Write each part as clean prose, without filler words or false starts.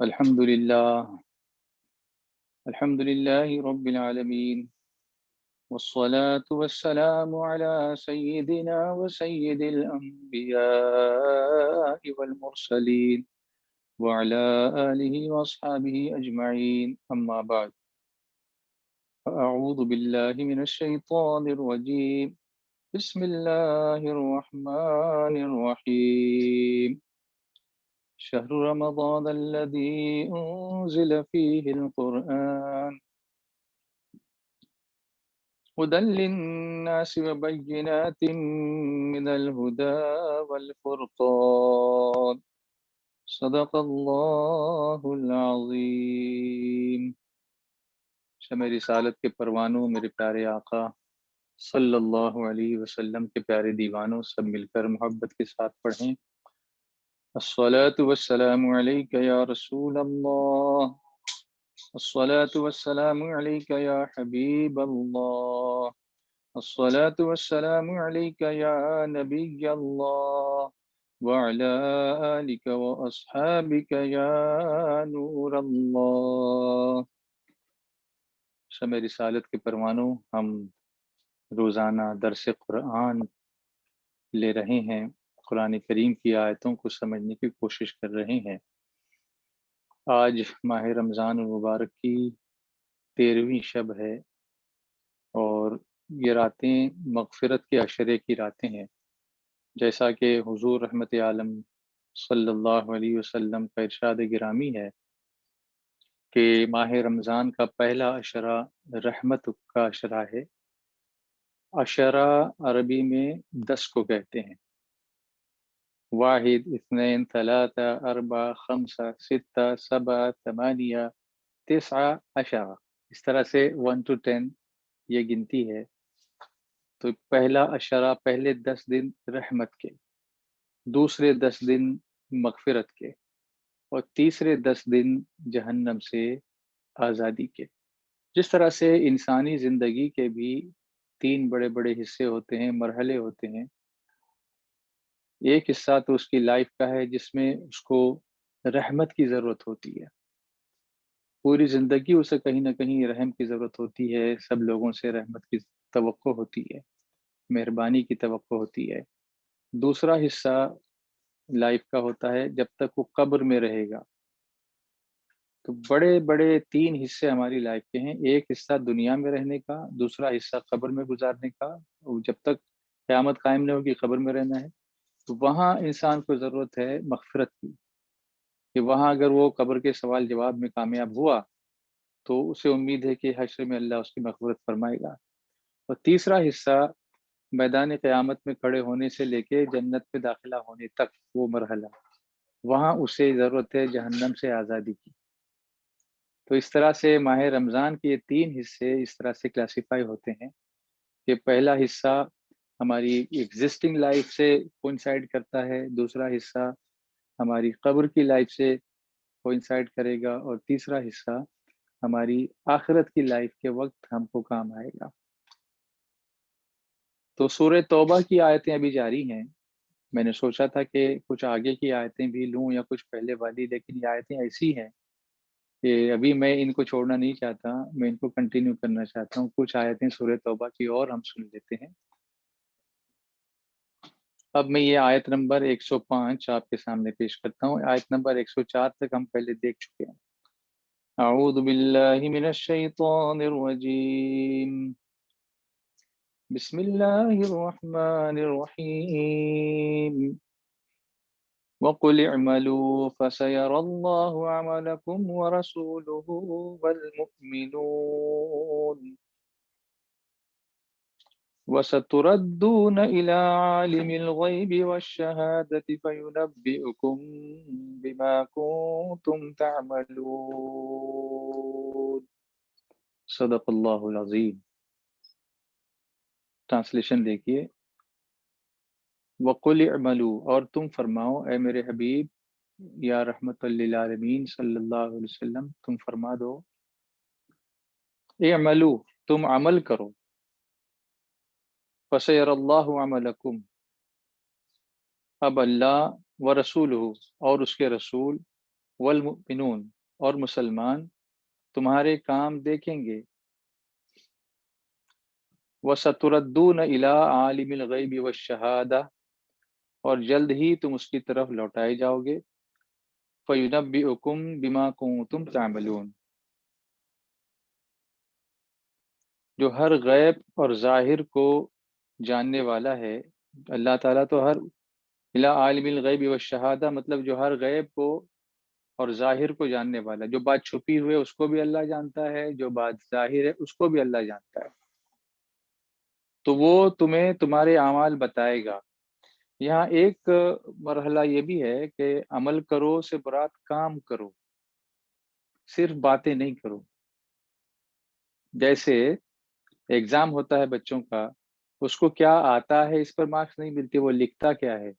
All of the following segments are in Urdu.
الحمد لله رب العالمين، والصلاة والسلام على سيدنا وسيد الأنبياء والمرسلين وعلى آله وأصحابه أجمعين، أما بعد. أعوذ بالله من الشيطان الرجيم. بسم الله الرحمن الرحيم. شهر رمضان الذي أنزل فيه القرآن هدى للناس وبينات من الهدى والفرقان، صدق اللہ العظیم۔ شمع رسالت کے پروانوں، میرے پیارے آقا صلی اللہ علیہ وسلم کے پیارے دیوانوں، سب مل کر محبت کے ساتھ پڑھیں، الصلاۃ والسلام علیک یا رسول اللہ، الصلاۃ والسلام علیک یا حبیب اللہ، الصلاۃ والسلام علیک یا نبی اللہ، وعلی آلک واصحابک یا نور اللہ۔ شمع رسالت کے پروانوں، ہم روزانہ درس قرآن لے رہے ہیں، قرآن کریم کی آیتوں کو سمجھنے کی کوشش کر رہے ہیں۔ آج ماہ رمضان المبارک کی 13ویں شب ہے، اور یہ راتیں مغفرت کے عشرے کی راتیں ہیں، جیسا کہ حضور رحمت عالم صلی اللہ علیہ وسلم کا ارشاد گرامی ہے کہ ماہ رمضان کا پہلا عشرہ رحمت کا عشرہ ہے۔ عشرہ عربی میں 10 کو کہتے ہیں، واحد، اثنین، ثلاثہ، اربع، خمسہ، ستہ، سبع، ثمانیہ، تسعہ، عشرہ، اس طرح سے 1 to 10 یہ گنتی ہے۔ تو پہلا عشرہ، پہلے 10 دن رحمت کے، دوسرے 10 دن مغفرت کے، اور تیسرے 10 دن جہنم سے آزادی کے۔ جس طرح سے انسانی زندگی کے بھی 3 بڑے بڑے حصے ہوتے ہیں، مرحلے ہوتے ہیں۔ ایک حصہ تو اس کی لائف کا ہے جس میں اس کو رحمت کی ضرورت ہوتی ہے، پوری زندگی اسے کہیں نہ کہیں رحم کی ضرورت ہوتی ہے، سب لوگوں سے رحمت کی توقع ہوتی ہے، مہربانی کی توقع ہوتی ہے۔ دوسرا حصہ لائف کا ہوتا ہے جب تک وہ قبر میں رہے گا۔ تو بڑے بڑے 3 حصے ہماری لائف کے ہیں، ایک حصہ دنیا میں رہنے کا، دوسرا حصہ قبر میں گزارنے کا، جب تک قیامت قائم نہ ہوگی قبر میں رہنا ہے۔ تو وہاں انسان کو ضرورت ہے مغفرت کی، کہ وہاں اگر وہ قبر کے سوال جواب میں کامیاب ہوا تو اسے امید ہے کہ حشر میں اللہ اس کی مغفرت فرمائے گا۔ اور تیسرا حصہ میدان قیامت میں کھڑے ہونے سے لے کے جنت میں داخلہ ہونے تک، وہ مرحلہ، وہاں اسے ضرورت ہے جہنم سے آزادی کی۔ تو اس طرح سے ماہ رمضان کے یہ 3 حصے اس طرح سے کلاسیفائی ہوتے ہیں کہ پہلا حصہ ہماری ایگزسٹنگ لائف سے کوئنسائڈ کرتا ہے، دوسرا حصہ ہماری قبر کی لائف سے کوئنسائڈ کرے گا، اور تیسرا حصہ ہماری آخرت کی لائف کے وقت ہم کو کام آئے گا۔ تو سورہ توبہ کی آیتیں ابھی جاری ہیں، میں نے سوچا تھا کہ کچھ آگے کی آیتیں بھی لوں یا کچھ پہلے والی، لیکن یہ آیتیں ایسی ہیں کہ ابھی میں ان کو چھوڑنا نہیں چاہتا، میں ان کو کنٹینیو کرنا چاہتا ہوں۔ کچھ آیتیں سورہ توبہ کی اور ہم سن لیتے ہیں۔ اب میں یہ آیت نمبر 105 آپ کے سامنے پیش کرتا ہوں۔ آیت نمبر 104 تک ہم پہلے دیکھ چکے ہیں۔ اعوذ باللہ من الشیطان الرجیم، بسم اللہ الرحمن الرحیم، وَقُلِ اعْمَلُوا فَسَيَرَى اللَّهُ عَمَلَكُمْ وَرَسُولُهُ وَالْمُؤْمِنُونَ وَسَتُرَدُّونَ إِلَى عَالِمِ الْغَيْبِ وَالشَّهَادَةِ فَيُنَبِّئُكُم بِمَا كُنتُمْ تَعْمَلُونَ۔ صدق اللہ العظیم۔ ٹرانسلیشن دیکھیے، وَقُلِ اعْمَلُوا، اور تم فرماؤ اے میرے حبیب یا رحمت للعالمین صلی اللہ علیہ وسلم، تم فرما دو، اعملوا، تم عمل کرو، فَسَيَرَى اللَّهُ عَمَلَكُمْ، اب اللہ و رسولہ، اور اس کے رسول، والمؤمنون، اور مسلمان تمہارے کام دیکھیں گے، وَسَتُرَدُّونَ إِلَىٰ عَالِمِ الْغَيْبِ وَالشَّهَادَةِ، اور جلد ہی تم اس کی طرف لوٹائے جاؤ گے، فَيُنَبِّئُكُم بِمَا كُنتُمْ تَعْمَلُونَ، جو ہر غیب اور ظاہر کو جاننے والا ہے۔ اللہ تعالیٰ تو ہر الا عالم الغیب والشہادہ، مطلب جو ہر غیب کو اور ظاہر کو جاننے والا، جو بات چھپی ہوئی ہے اس کو بھی اللہ جانتا ہے، جو بات ظاہر ہے اس کو بھی اللہ جانتا ہے، تو وہ تمہیں تمہارے اعمال بتائے گا۔ یہاں ایک مرحلہ یہ بھی ہے کہ عمل کرو سے مراد کام کرو، صرف باتیں نہیں کرو۔ جیسے ایگزام ہوتا ہے بچوں کا، اس کو کیا آتا ہے اس پر مارکس نہیں ملتے، وہ لکھتا کیا ہے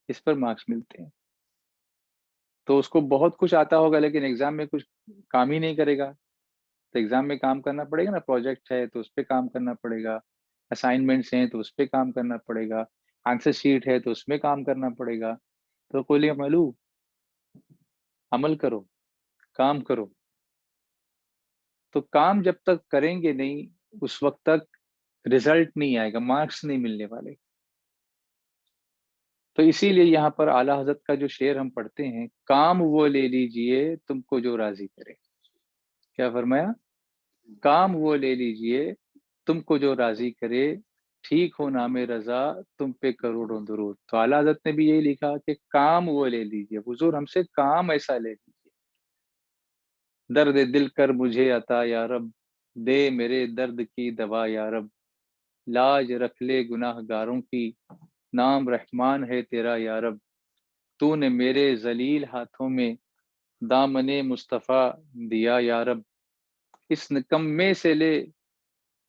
اس پر مارکس ملتے ہیں۔ تو اس کو بہت کچھ آتا ہوگا لیکن ایگزام میں کچھ کام ہی نہیں کرے گا، تو ایگزام میں کام کرنا پڑے گا نا، پروجیکٹ ہے تو اس پہ کام کرنا پڑے گا، اسائنمنٹس ہیں تو اس پہ کام کرنا پڑے گا، آنسر شیٹ ہے تو اس میں کام کرنا پڑے گا۔ تو قل اعملوا، عمل کرو، کام کرو۔ تو کام جب تک کریں گے نہیں اس وقت تک رزلٹ نہیں آئے گا، مارکس نہیں ملنے والے۔ تو اسی لیے یہاں پر اعلیٰ حضرت کا جو شعر ہم پڑھتے ہیں، کام وہ لے لیجئے تم کو جو راضی کرے، کیا فرمایا؟ کام وہ لے لیجئے تم کو جو راضی کرے، ٹھیک ہو نام رضا تم پہ کروڑوں درود۔ تو اعلیٰ حضرت نے بھی یہی لکھا کہ کام وہ لے لیجئے، حضور ہم سے کام ایسا لے لیجئے، درد دل کر مجھے عطا یا رب، دے میرے درد کی دوا یا رب، لاج رکھ لے گناہ گاروں کی، نام رحمان ہے تیرا یا رب، تو نے میرے ذلیل ہاتھوں میں دامن مصطفیٰ دیا یا رب، اس نکمے سے لے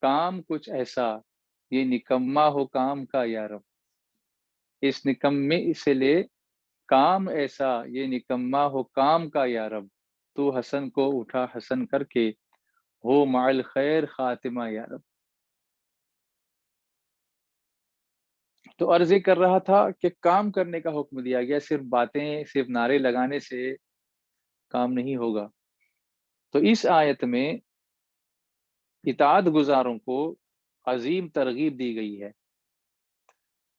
کام کچھ ایسا، یہ نکما ہو کام کا یا رب، اس نکمے سے لے کام ایسا، یہ نکما ہو کام کا یا رب، تو حسن کو اٹھا حسن کر کے، ہو مع الخیر خاتمہ یا رب۔ تو عرض یہ کر رہا تھا کہ کام کرنے کا حکم دیا گیا، صرف باتیں صرف نعرے لگانے سے کام نہیں ہوگا۔ تو اس آیت میں اطاعت گزاروں کو عظیم ترغیب دی گئی ہے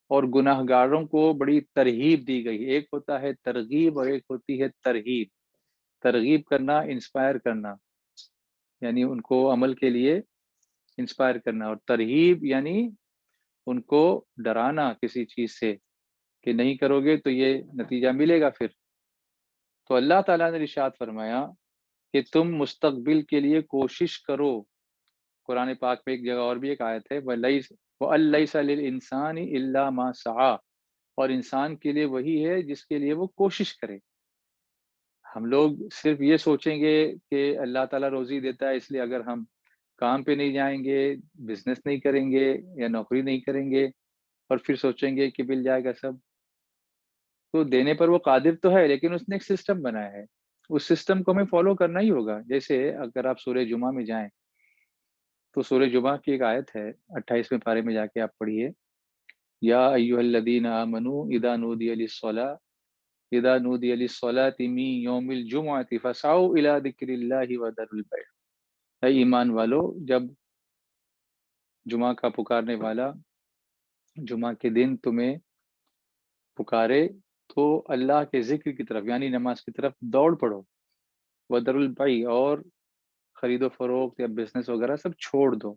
اور گناہ گاروں کو بڑی ترغیب دی گئی ہے۔ ایک ہوتا ہے ترغیب اور ایک ہوتی ہے ترغیب۔ ترغیب کرنا، انسپائر کرنا، یعنی ان کو عمل کے لیے انسپائر کرنا، اور ترغیب یعنی ان کو ڈرانا کسی چیز سے کہ نہیں کرو گے تو یہ نتیجہ ملے گا پھر۔ تو اللہ تعالیٰ نے ارشاد فرمایا کہ تم مستقبل کے لیے کوشش کرو۔ قرآن پاک میں ایک جگہ اور بھی ایک آیت ہے، وَأَلَّيْسَ لِلْإِنسَانِ إِلَّا مَا سَعَىٰ، اور انسان کے لیے وہی ہے جس کے لیے وہ کوشش کرے۔ ہم لوگ صرف یہ سوچیں گے کہ اللہ تعالیٰ روزی دیتا ہے، اس لیے اگر ہم کام پہ نہیں جائیں گے، بزنس نہیں کریں گے یا نوکری نہیں کریں گے اور پھر سوچیں گے کہ مل جائے گا سب، تو دینے پر وہ قادر تو ہے لیکن اس نے ایک سسٹم بنایا ہے، اس سسٹم کو ہمیں فالو کرنا ہی ہوگا۔ جیسے اگر آپ سورہ جمعہ میں جائیں تو سورہ جمعہ کی ایک آیت ہے، 28ویں پارے میں جا کے آپ پڑھیے، یا ایھا الذین آمنوا اذا نودی للصلاۃ من یوم الجمعۃ فاسعوا الی ذکر اللہ وذروا البیع۔ اے ایمان والو، جب جمعہ کا پکارنے والا جمعہ کے دن تمہیں پکارے تو اللہ کے ذکر کی طرف یعنی نماز کی طرف دوڑ پڑو، وذروا البیع، اور خرید و فروخت یا بزنس وغیرہ سب چھوڑ دو۔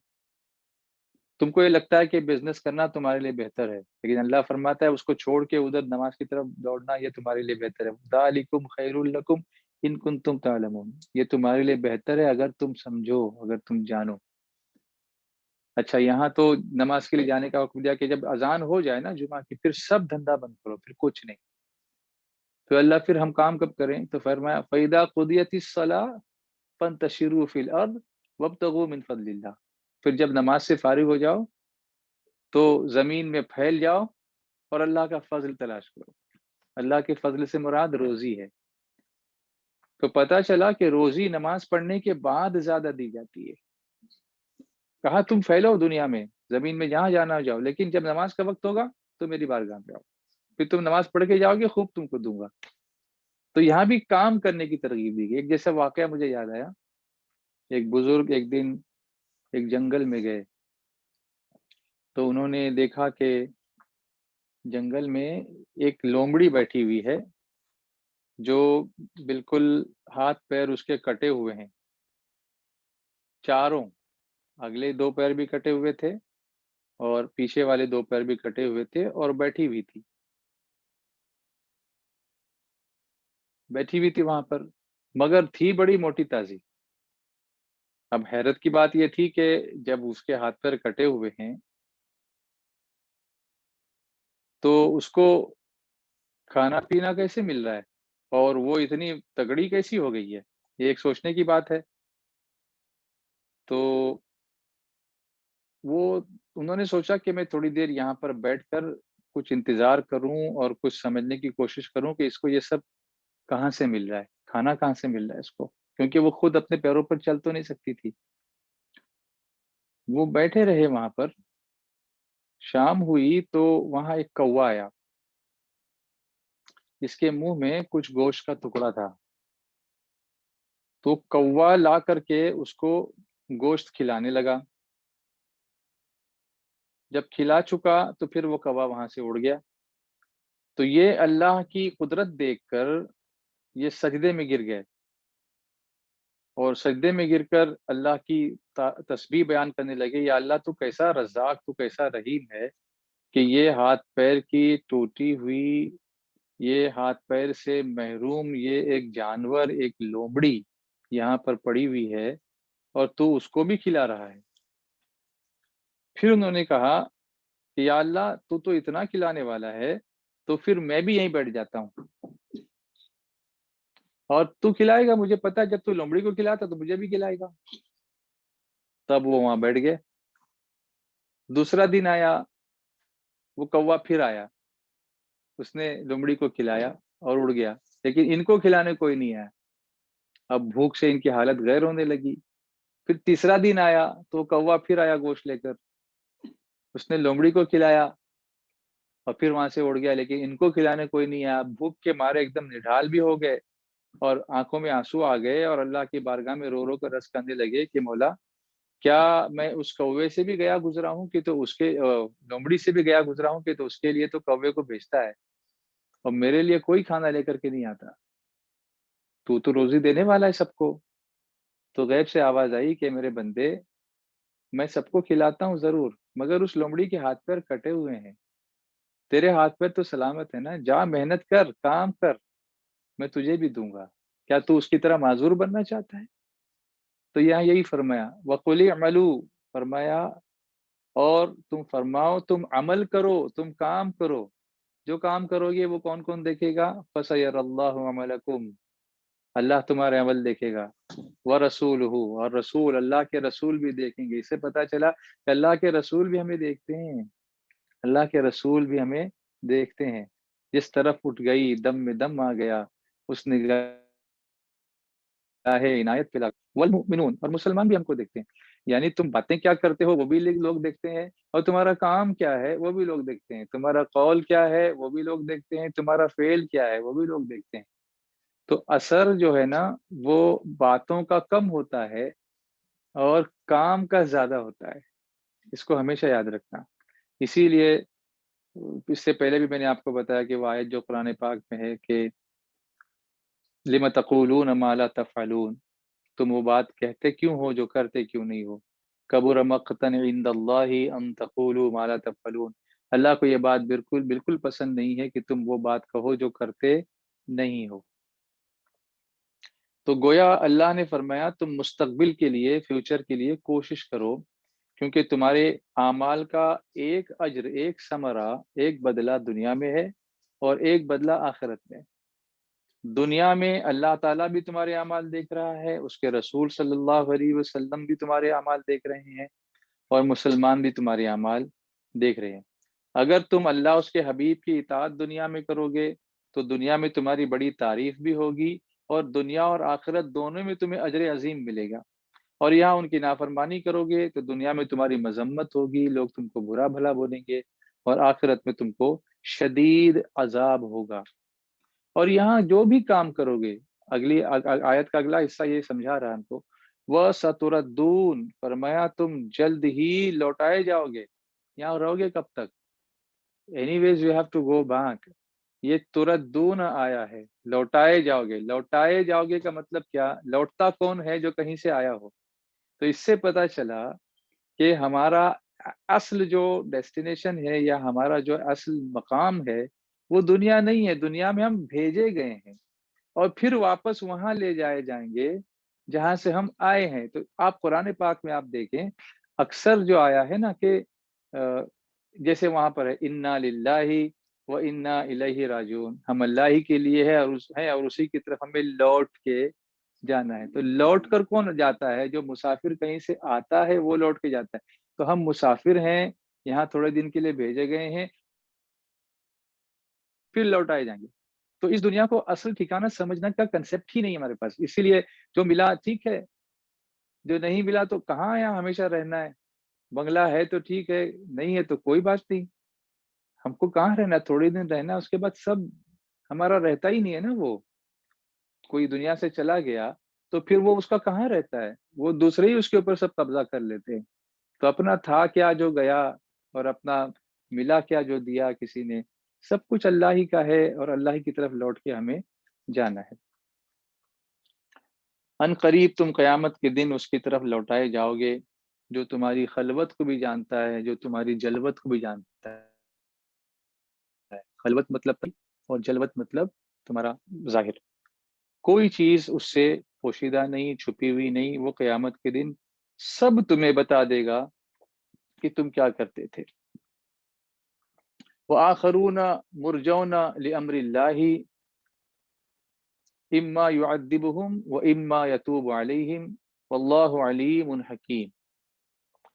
تم کو یہ لگتا ہے کہ بزنس کرنا تمہارے لیے بہتر ہے، لیکن اللہ فرماتا ہے اس کو چھوڑ کے ادھر نماز کی طرف دوڑنا یہ تمہارے لیے بہتر ہے۔ ذالکم خیر لکم ان کنتم تعلمون، یہ تمہارے لیے بہتر ہے اگر تم سمجھو، اگر تم جانو۔ اچھا، یہاں تو نماز کے لیے جانے کا حکم دیا کہ جب اذان ہو جائے نا جمعہ کی، پھر سب دھندا بند کرو، پھر کچھ نہیں۔ تو اللہ پھر ہم کام کب کریں؟ تو فرمایا فَإِذَا قُضِيَتِ الصَّلَاةُ فَانتَشِرُوا فِي الْأَرْضِ وَابْتَغُوا مِن فَضْلِ اللَّهِ، پھر جب نماز سے فارغ ہو جاؤ تو زمین میں پھیل جاؤ اور اللہ کا فضل تلاش کرو۔ اللہ کے فضل سے مراد روزی ہے۔ تو پتہ چلا کہ روزی نماز پڑھنے کے بعد زیادہ دی جاتی ہے۔ کہا تم پھیلو دنیا میں، زمین میں جہاں جانا جاؤ، لیکن جب نماز کا وقت ہوگا تو میری بارگاہ میں آؤ، پھر تم نماز پڑھ کے جاؤ گے، خوب تم کو دوں گا۔ تو یہاں بھی کام کرنے کی ترغیب دی گئی. ایک جیسا واقعہ مجھے یاد آیا. ایک بزرگ ایک دن ایک جنگل میں گئے تو انہوں نے دیکھا کہ جنگل میں ایک لومڑی بیٹھی ہوئی ہے جو بالکل ہاتھ پیر اس کے کٹے ہوئے ہیں چاروں. اگلے 2 پیر بھی کٹے ہوئے تھے اور پیچھے والے 2 پیر بھی کٹے ہوئے تھے اور بیٹھی ہوئی تھی وہاں پر، مگر تھی بڑی موٹی تازی. اب حیرت کی بات یہ تھی کہ جب اس کے ہاتھ پیر کٹے ہوئے ہیں تو اس کو کھانا پینا کیسے مل رہا ہے اور وہ اتنی تگڑی کیسی ہو گئی ہے؟ یہ ایک سوچنے کی بات ہے. تو انہوں نے سوچا کہ میں تھوڑی دیر یہاں پر بیٹھ کر کچھ انتظار کروں اور کچھ سمجھنے کی کوشش کروں کہ اس کو یہ سب کہاں سے مل رہا ہے، کھانا کہاں سے مل رہا ہے اس کو، کیونکہ وہ خود اپنے پیروں پر چل تو نہیں سکتی تھی. وہ بیٹھے رہے وہاں پر. شام ہوئی تو وہاں ایک کوا آیا جس کے منہ میں کچھ گوشت کا ٹکڑا تھا. تو کوا لا کر کے اس کو گوشت کھلانے لگا. جب کھلا چکا تو پھر وہ کوا وہاں سے اڑ گیا. تو یہ اللہ کی قدرت دیکھ کر یہ سجدے میں گر گئے اور سجدے میں گر کر اللہ کی تسبیح بیان کرنے لگے. یا اللہ تو کیسا رزاق، تو کیسا رحیم ہے کہ یہ ہاتھ پیر کی ٹوٹی ہوئی، یہ ہاتھ پیر سے محروم یہ ایک جانور، ایک لومڑی یہاں پر پڑی ہوئی ہے اور تو اس کو بھی کھلا رہا ہے. پھر انہوں نے کہا کہ یا اللہ تو اتنا کھلانے والا ہے تو پھر میں بھی یہیں بیٹھ جاتا ہوں اور تو کھلائے گا، مجھے پتا ہے جب تو لومڑی کو کھلاتا تو مجھے بھی کھلائے گا. تب وہ وہاں بیٹھ گئے. دوسرا دن آیا، وہ کوا پھر آیا، اس نے لومڑی کو کھلایا اور اڑ گیا، لیکن ان کو کھلانے کوئی نہیں آیا. اب بھوک سے ان کی حالت غیر ہونے لگی. پھر تیسرا دن آیا تو کوا پھر آیا گوشت لے کر، اس نے لومڑی کو کھلایا اور پھر وہاں سے اڑ گیا، لیکن ان کو کھلانے کوئی نہیں آیا. بھوک کے مارے ایک دم نڈھال بھی ہو گئے اور آنکھوں میں آنسو آ گئے اور اللہ کی بارگاہ میں رو رو کر عرض کرنے لگے کہ مولا، کیا میں اس کوے سے بھی گیا گزرا ہوں کہ تو اس کے لومڑی سے بھی گیا گزرا ہوں کہ تو اس کے لیے تو کوے کو بھیجتا ہے اور میرے لیے کوئی کھانا لے کر کے نہیں آتا. تو روزی دینے والا ہے سب کو. تو غیب سے آواز آئی کہ میرے بندے، میں سب کو کھلاتا ہوں ضرور، مگر اس لومڑی کے ہاتھ پیر کٹے ہوئے ہیں. تیرے ہاتھ پیر تو سلامت ہے نا، جا محنت کر، کام کر، میں تجھے بھی دوں گا. کیا تو اس کی طرح معذور بننا چاہتا ہے؟ تو یہاں یہی فرمایا وَقُلِ اعْمَلُوا، فرمایا اور تم فرماؤ، تم عمل کرو، تم کام کرو. جو کام کرو گے وہ کون کون دیکھے گا؟ فَسَيَرَى اللَّهُ عَمَلَكُمْ، اللہ تمہارے عمل دیکھے گا. وَرَسُولُهُ، اور رسول، اللہ کے رسول بھی دیکھیں گے. اس سے پتہ چلا کہ اللہ کے رسول بھی ہمیں دیکھتے ہیں، اللہ کے رسول بھی ہمیں دیکھتے ہیں. جس طرف اٹھ گئی دم میں دم آ گیا، اس نگاہ عنایت پہ والمؤمنون، اور مسلمان بھی ہم کو دیکھتے ہیں. یعنی تم باتیں کیا کرتے ہو وہ بھی لوگ دیکھتے ہیں، اور تمہارا کام کیا ہے وہ بھی لوگ دیکھتے ہیں، تمہارا قول کیا ہے وہ بھی لوگ دیکھتے ہیں، تمہارا فعل کیا ہے وہ بھی لوگ دیکھتے ہیں. تو اثر جو ہے نا وہ باتوں کا کم ہوتا ہے اور کام کا زیادہ ہوتا ہے. اس کو ہمیشہ یاد رکھنا. اسی لیے اس سے پہلے بھی میں نے آپ کو بتایا کہ وہ آیت جو قرآن پاک میں ہے کہ لِمَ تَقُولُونَ مَا لَا تَفْعَلُونَ، تم وہ بات کہتے کیوں ہو جو کرتے کیوں نہیں ہو. کبر مقتا عند اللہ ان تقولوا ما لا تفعلون، اللہ کو یہ بات بالکل پسند نہیں ہے کہ تم وہ بات کہو جو کرتے نہیں ہو. تو گویا اللہ نے فرمایا تم مستقبل کے لیے، فیوچر کے لیے کوشش کرو، کیونکہ تمہارے اعمال کا ایک اجر، ایک ثمرہ، ایک بدلہ دنیا میں ہے اور ایک بدلہ آخرت میں. دنیا میں اللہ تعالیٰ بھی تمہارے اعمال دیکھ رہا ہے، اس کے رسول صلی اللہ علیہ وسلم بھی تمہارے اعمال دیکھ رہے ہیں اور مسلمان بھی تمہارے اعمال دیکھ رہے ہیں. اگر تم اللہ اس کے حبیب کی اطاعت دنیا میں کرو گے تو دنیا میں تمہاری بڑی تعریف بھی ہوگی اور دنیا اور آخرت دونوں میں تمہیں اجر عظیم ملے گا. اور یہاں ان کی نافرمانی کرو گے تو دنیا میں تمہاری مذمت ہوگی، لوگ تم کو برا بھلا بولیں گے، اور آخرت میں تم کو شدید عذاب ہوگا. اور یہاں جو بھی کام کرو گے، اگلی آیت کا اگلا حصہ یہ سمجھا رہا ہے ہم کو، وہ ستردون، فرمایا تم جلد ہی لوٹائے جاؤ گے. یہاں رہو گے کب تک؟ Anyways you have to go back. یہ تردون آیا ہے، لوٹائے جاؤ گے. لوٹائے جاؤ گے کا مطلب کیا؟ لوٹتا کون ہے؟ جو کہیں سے آیا ہو. تو اس سے پتا چلا کہ ہمارا اصل جو ڈیسٹینیشن ہے یا ہمارا جو اصل مقام ہے وہ دنیا نہیں ہے. دنیا میں ہم بھیجے گئے ہیں اور پھر واپس وہاں لے جائے جائیں گے جہاں سے ہم آئے ہیں. تو آپ قرآن پاک میں آپ دیکھیں اکثر جو آیا ہے نا کہ جیسے وہاں پر ہے انا للہ و انا الیہ راجعون، ہم اللہ ہی کے لیے ہے اور اسی کی طرف ہمیں لوٹ کے جانا ہے. تو لوٹ کر کون جاتا ہے؟ جو مسافر کہیں سے آتا ہے وہ لوٹ کے جاتا ہے. تو ہم مسافر ہیں، یہاں تھوڑے دن کے لیے بھیجے گئے ہیں، پھر لوٹ آئے جائیں گے. تو اس دنیا کو اصل ٹھکانہ سمجھنا کا کنسپٹ ہی نہیں ہے ہمارے پاس. اسی لیے جو ملا ٹھیک ہے، جو نہیں ملا تو کہاں یہاں ہمیشہ رہنا ہے. بنگلہ ہے تو ٹھیک ہے، نہیں ہے تو کوئی بات نہیں. ہم کو کہاں رہنا؟ تھوڑے دن رہنا، اس کے بعد سب ہمارا رہتا ہی نہیں ہے نا. وہ کوئی دنیا سے چلا گیا تو پھر وہ اس کا کہاں رہتا ہے؟ وہ دوسرے ہی اس کے اوپر سب قبضہ کر لیتے ہیں. تو اپنا تھا کیا جو گیا، اور اپنا ملا کیا جو دیا کسی نے، سب کچھ اللہ ہی کا ہے اور اللہ ہی کی طرف لوٹ کے ہمیں جانا ہے. ان قریب تم قیامت کے دن اس کی طرف لوٹائے جاؤ گے جو تمہاری خلوت کو بھی جانتا ہے، جو تمہاری جلوت کو بھی جانتا ہے. خلوت مطلب اور جلوت مطلب تمہارا ظاہر. کوئی چیز اس سے پوشیدہ نہیں، چھپی ہوئی نہیں. وہ قیامت کے دن سب تمہیں بتا دے گا کہ تم کیا کرتے تھے. وآخرون مرجون لأمر اللہ اما يعذبهم واما يتوب عليهم واللہ علیم حکیم.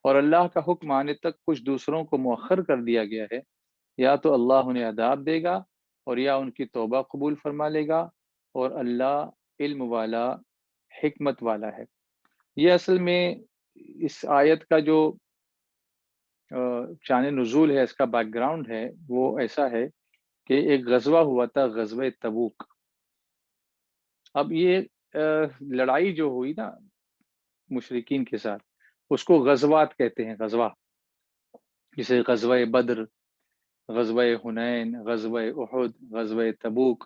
اور اللہ کا حکم آنے تک کچھ دوسروں کو مؤخر کر دیا گیا ہے، یا تو اللہ انہیں عذاب دے گا اور یا ان کی توبہ قبول فرما لے گا، اور اللہ علم والا، حکمت والا ہے. یہ اصل میں اس آیت کا جو شان نزول ہے، اس کا بیک گراؤنڈ ہے، وہ ایسا ہے کہ ایک غزوہ ہوا تھا، غزوہ تبوک. اب یہ لڑائی جو ہوئی نا مشرکین کے ساتھ، اس کو غزوات کہتے ہیں. غزوہ جسے غزوہ بدر، غزوہ حنین، غزوہ احد، غزوہ تبوک.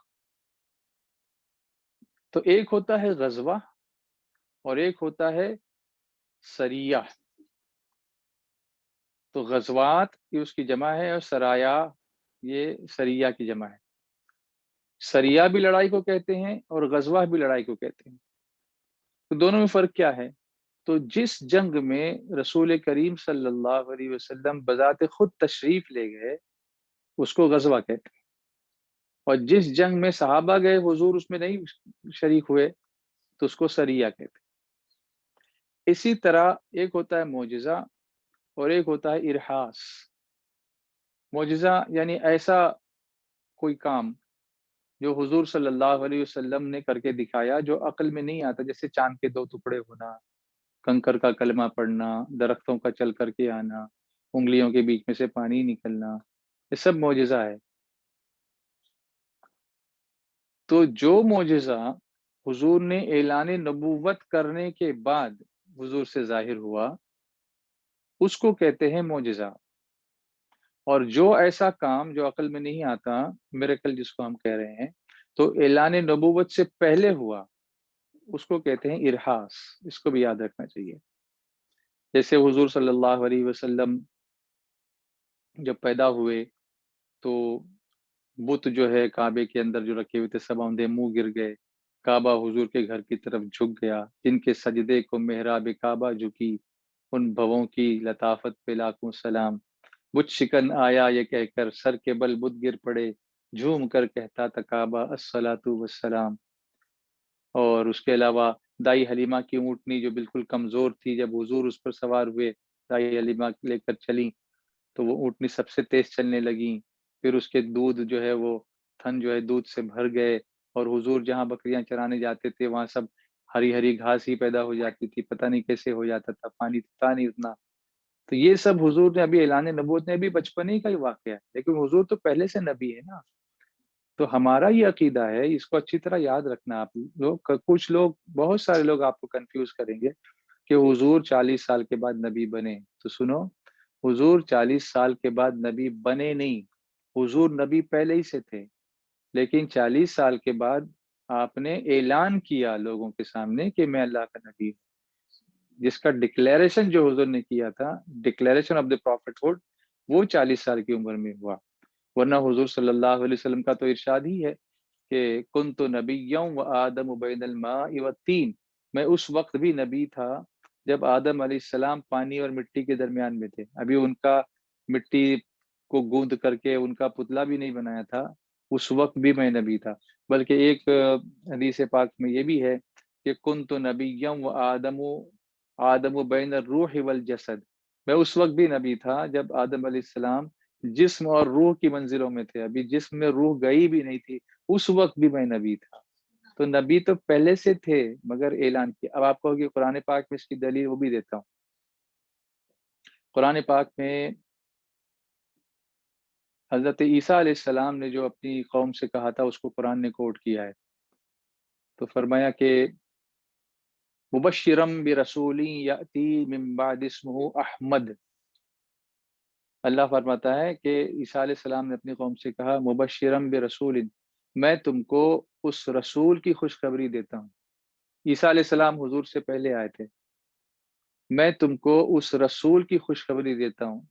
تو ایک ہوتا ہے غزوہ اور ایک ہوتا ہے سریہ. تو غزوات یہ اس کی جمع ہے اور سرایا یہ سریہ کی جمع ہے. سریہ بھی لڑائی کو کہتے ہیں اور غزوہ بھی لڑائی کو کہتے ہیں. تو دونوں میں فرق کیا ہے؟ تو جس جنگ میں رسول کریم صلی اللہ علیہ وسلم بذات خود تشریف لے گئے اس کو غزوہ کہتے ہیں، اور جس جنگ میں صحابہ گئے حضور اس میں نہیں شریک ہوئے تو اس کو سریہ کہتے ہیں. اسی طرح ایک ہوتا ہے معجزہ اور ایک ہوتا ہے ارہاس. معجزہ یعنی ایسا کوئی کام جو حضور صلی اللہ علیہ وسلم نے کر کے دکھایا جو عقل میں نہیں آتا، جیسے چاند کے 2 ٹکڑے ہونا، کنکر کا کلمہ پڑھنا، درختوں کا چل کر کے آنا، انگلیوں کے بیچ میں سے پانی نکلنا، یہ سب معجزہ ہے. تو جو معجزہ حضور نے اعلان نبوت کرنے کے بعد حضور سے ظاہر ہوا اس کو کہتے ہیں معجزہ. اور جو ایسا کام جو عقل میں نہیں آتا، میریکل جس کو ہم کہہ رہے ہیں، تو اعلان نبوت سے پہلے ہوا اس کو کہتے ہیں ارہاس. اس کو بھی یاد رکھنا چاہیے. جیسے حضور صلی اللہ علیہ وسلم جب پیدا ہوئے تو بت جو ہے کعبے کے اندر جو رکھے ہوئے تھے سب اوندھے منہ گر گئے. کعبہ حضور کے گھر کی طرف جھک گیا. جن کے سجدے کو محراب کعبہ جھکی ان بھووں کی لطافت پہ لاکھوں سلام. بت شکن آیا یہ کہہ کر سر کے بل بت گر پڑے، جھوم کر کہتا تھا کعبہ الصلاۃ والسلام. اور اس کے علاوہ دائی حلیمہ کی اونٹنی جو بالکل کمزور تھی، جب حضور اس پر سوار ہوئے دائی حلیمہ لے کر چلی تو وہ اونٹنی سب سے تیز چلنے لگی. پھر اس کے دودھ جو ہے وہ تھن جو ہے دودھ سے بھر گئے، اور حضور جہاں بکریاں چرانے جاتے تھے وہاں سب ہری ہری گھاس ہی پیدا ہو جاتی تھی. پتہ نہیں کیسے ہو جاتا تھا، پانی تھا نہیں اتنا. تو یہ سب حضور نے ابھی اعلان نبوت نے ابھی بچپن ہی کا ہی واقعہ ہے، لیکن حضور تو پہلے سے نبی ہے نا. تو ہمارا یہ عقیدہ ہے، اس کو اچھی طرح یاد رکھنا آپ لوگ. کچھ لوگ، بہت سارے لوگ آپ کو کنفیوز کریں گے کہ حضور 40 سال کے بعد نبی بنے. تو سنو، حضور 40 سال کے بعد نبی بنے نہیں، حضور نبی پہلے ہی سے تھے، لیکن 40 سال کے بعد آپ نے اعلان کیا لوگوں کے سامنے کہ میں اللہ کا نبی ہوں. جس کا ڈکلیریشن جو حضور نے کیا تھا، declaration of the prophethood, وہ 40 سال کی عمر میں ہوا. ورنہ حضور صلی اللہ علیہ وسلم کا تو ارشاد ہی ہے کہ کنت نبیا و آدم بین الماء والطین، میں اس وقت بھی نبی تھا جب آدم علیہ السلام پانی اور مٹی کے درمیان میں تھے. ابھی ان کا مٹی کو گوند کر کے ان کا پتلا بھی نہیں بنایا تھا، اس وقت بھی میں نبی تھا. بلکہ ایک حدیث پاک میں یہ بھی ہے کہ کنت نبیا و آدم بین الروح والجسد، میں اس وقت بھی نبی تھا جب آدم علیہ السلام جسم اور روح کی منزلوں میں تھے، ابھی جسم میں روح گئی بھی نہیں تھی، اس وقت بھی میں نبی تھا. تو نبی تو پہلے سے تھے مگر اعلان کیا. اب آپ کو قرآن پاک میں اس کی دلیل وہ بھی دیتا ہوں. قرآن پاک میں حضرت عیسیٰ علیہ السلام نے جو اپنی قوم سے کہا تھا اس کو قرآن نے کوٹ کیا ہے. تو فرمایا کہ مبشرم برسول یأتی من بعد اسمہ احمد. اللہ فرماتا ہے کہ عیسیٰ علیہ السلام نے اپنی قوم سے کہا مبشرم برسول، میں تم کو اس رسول کی خوشخبری دیتا ہوں. عیسیٰ علیہ السلام حضور سے پہلے آئے تھے. میں تم کو اس رسول کی خوشخبری دیتا ہوں،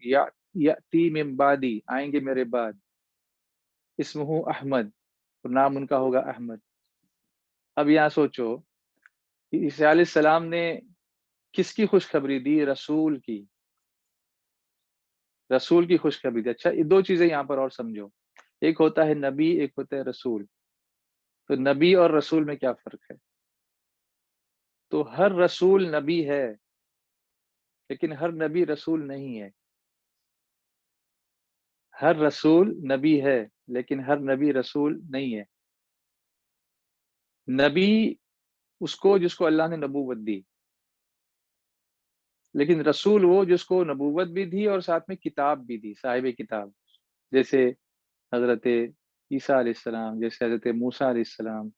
یأتی من بعدی، آئیں گے میرے بعد، اسمہ احمد، اور نام ان کا ہوگا احمد. اب یہاں سوچو، عیسیٰ علیہ السلام نے کس کی خوشخبری دی؟ رسول کی، رسول کی خوشخبری دی. اچھا، یہ دو چیزیں یہاں پر اور سمجھو، ایک ہوتا ہے نبی، ایک ہوتا ہے رسول. تو نبی اور رسول میں کیا فرق ہے؟ تو ہر رسول نبی ہے لیکن ہر نبی رسول نہیں ہے. ہر رسول نبی ہے لیکن ہر نبی رسول نہیں ہے. نبی اس کو جس کو اللہ نے نبوت دی، لیکن رسول وہ جس کو نبوت بھی دی اور ساتھ میں کتاب بھی دی، صاحب کتاب. جیسے حضرت عیسیٰ علیہ السلام، جیسے حضرت موسیٰ علیہ السلام،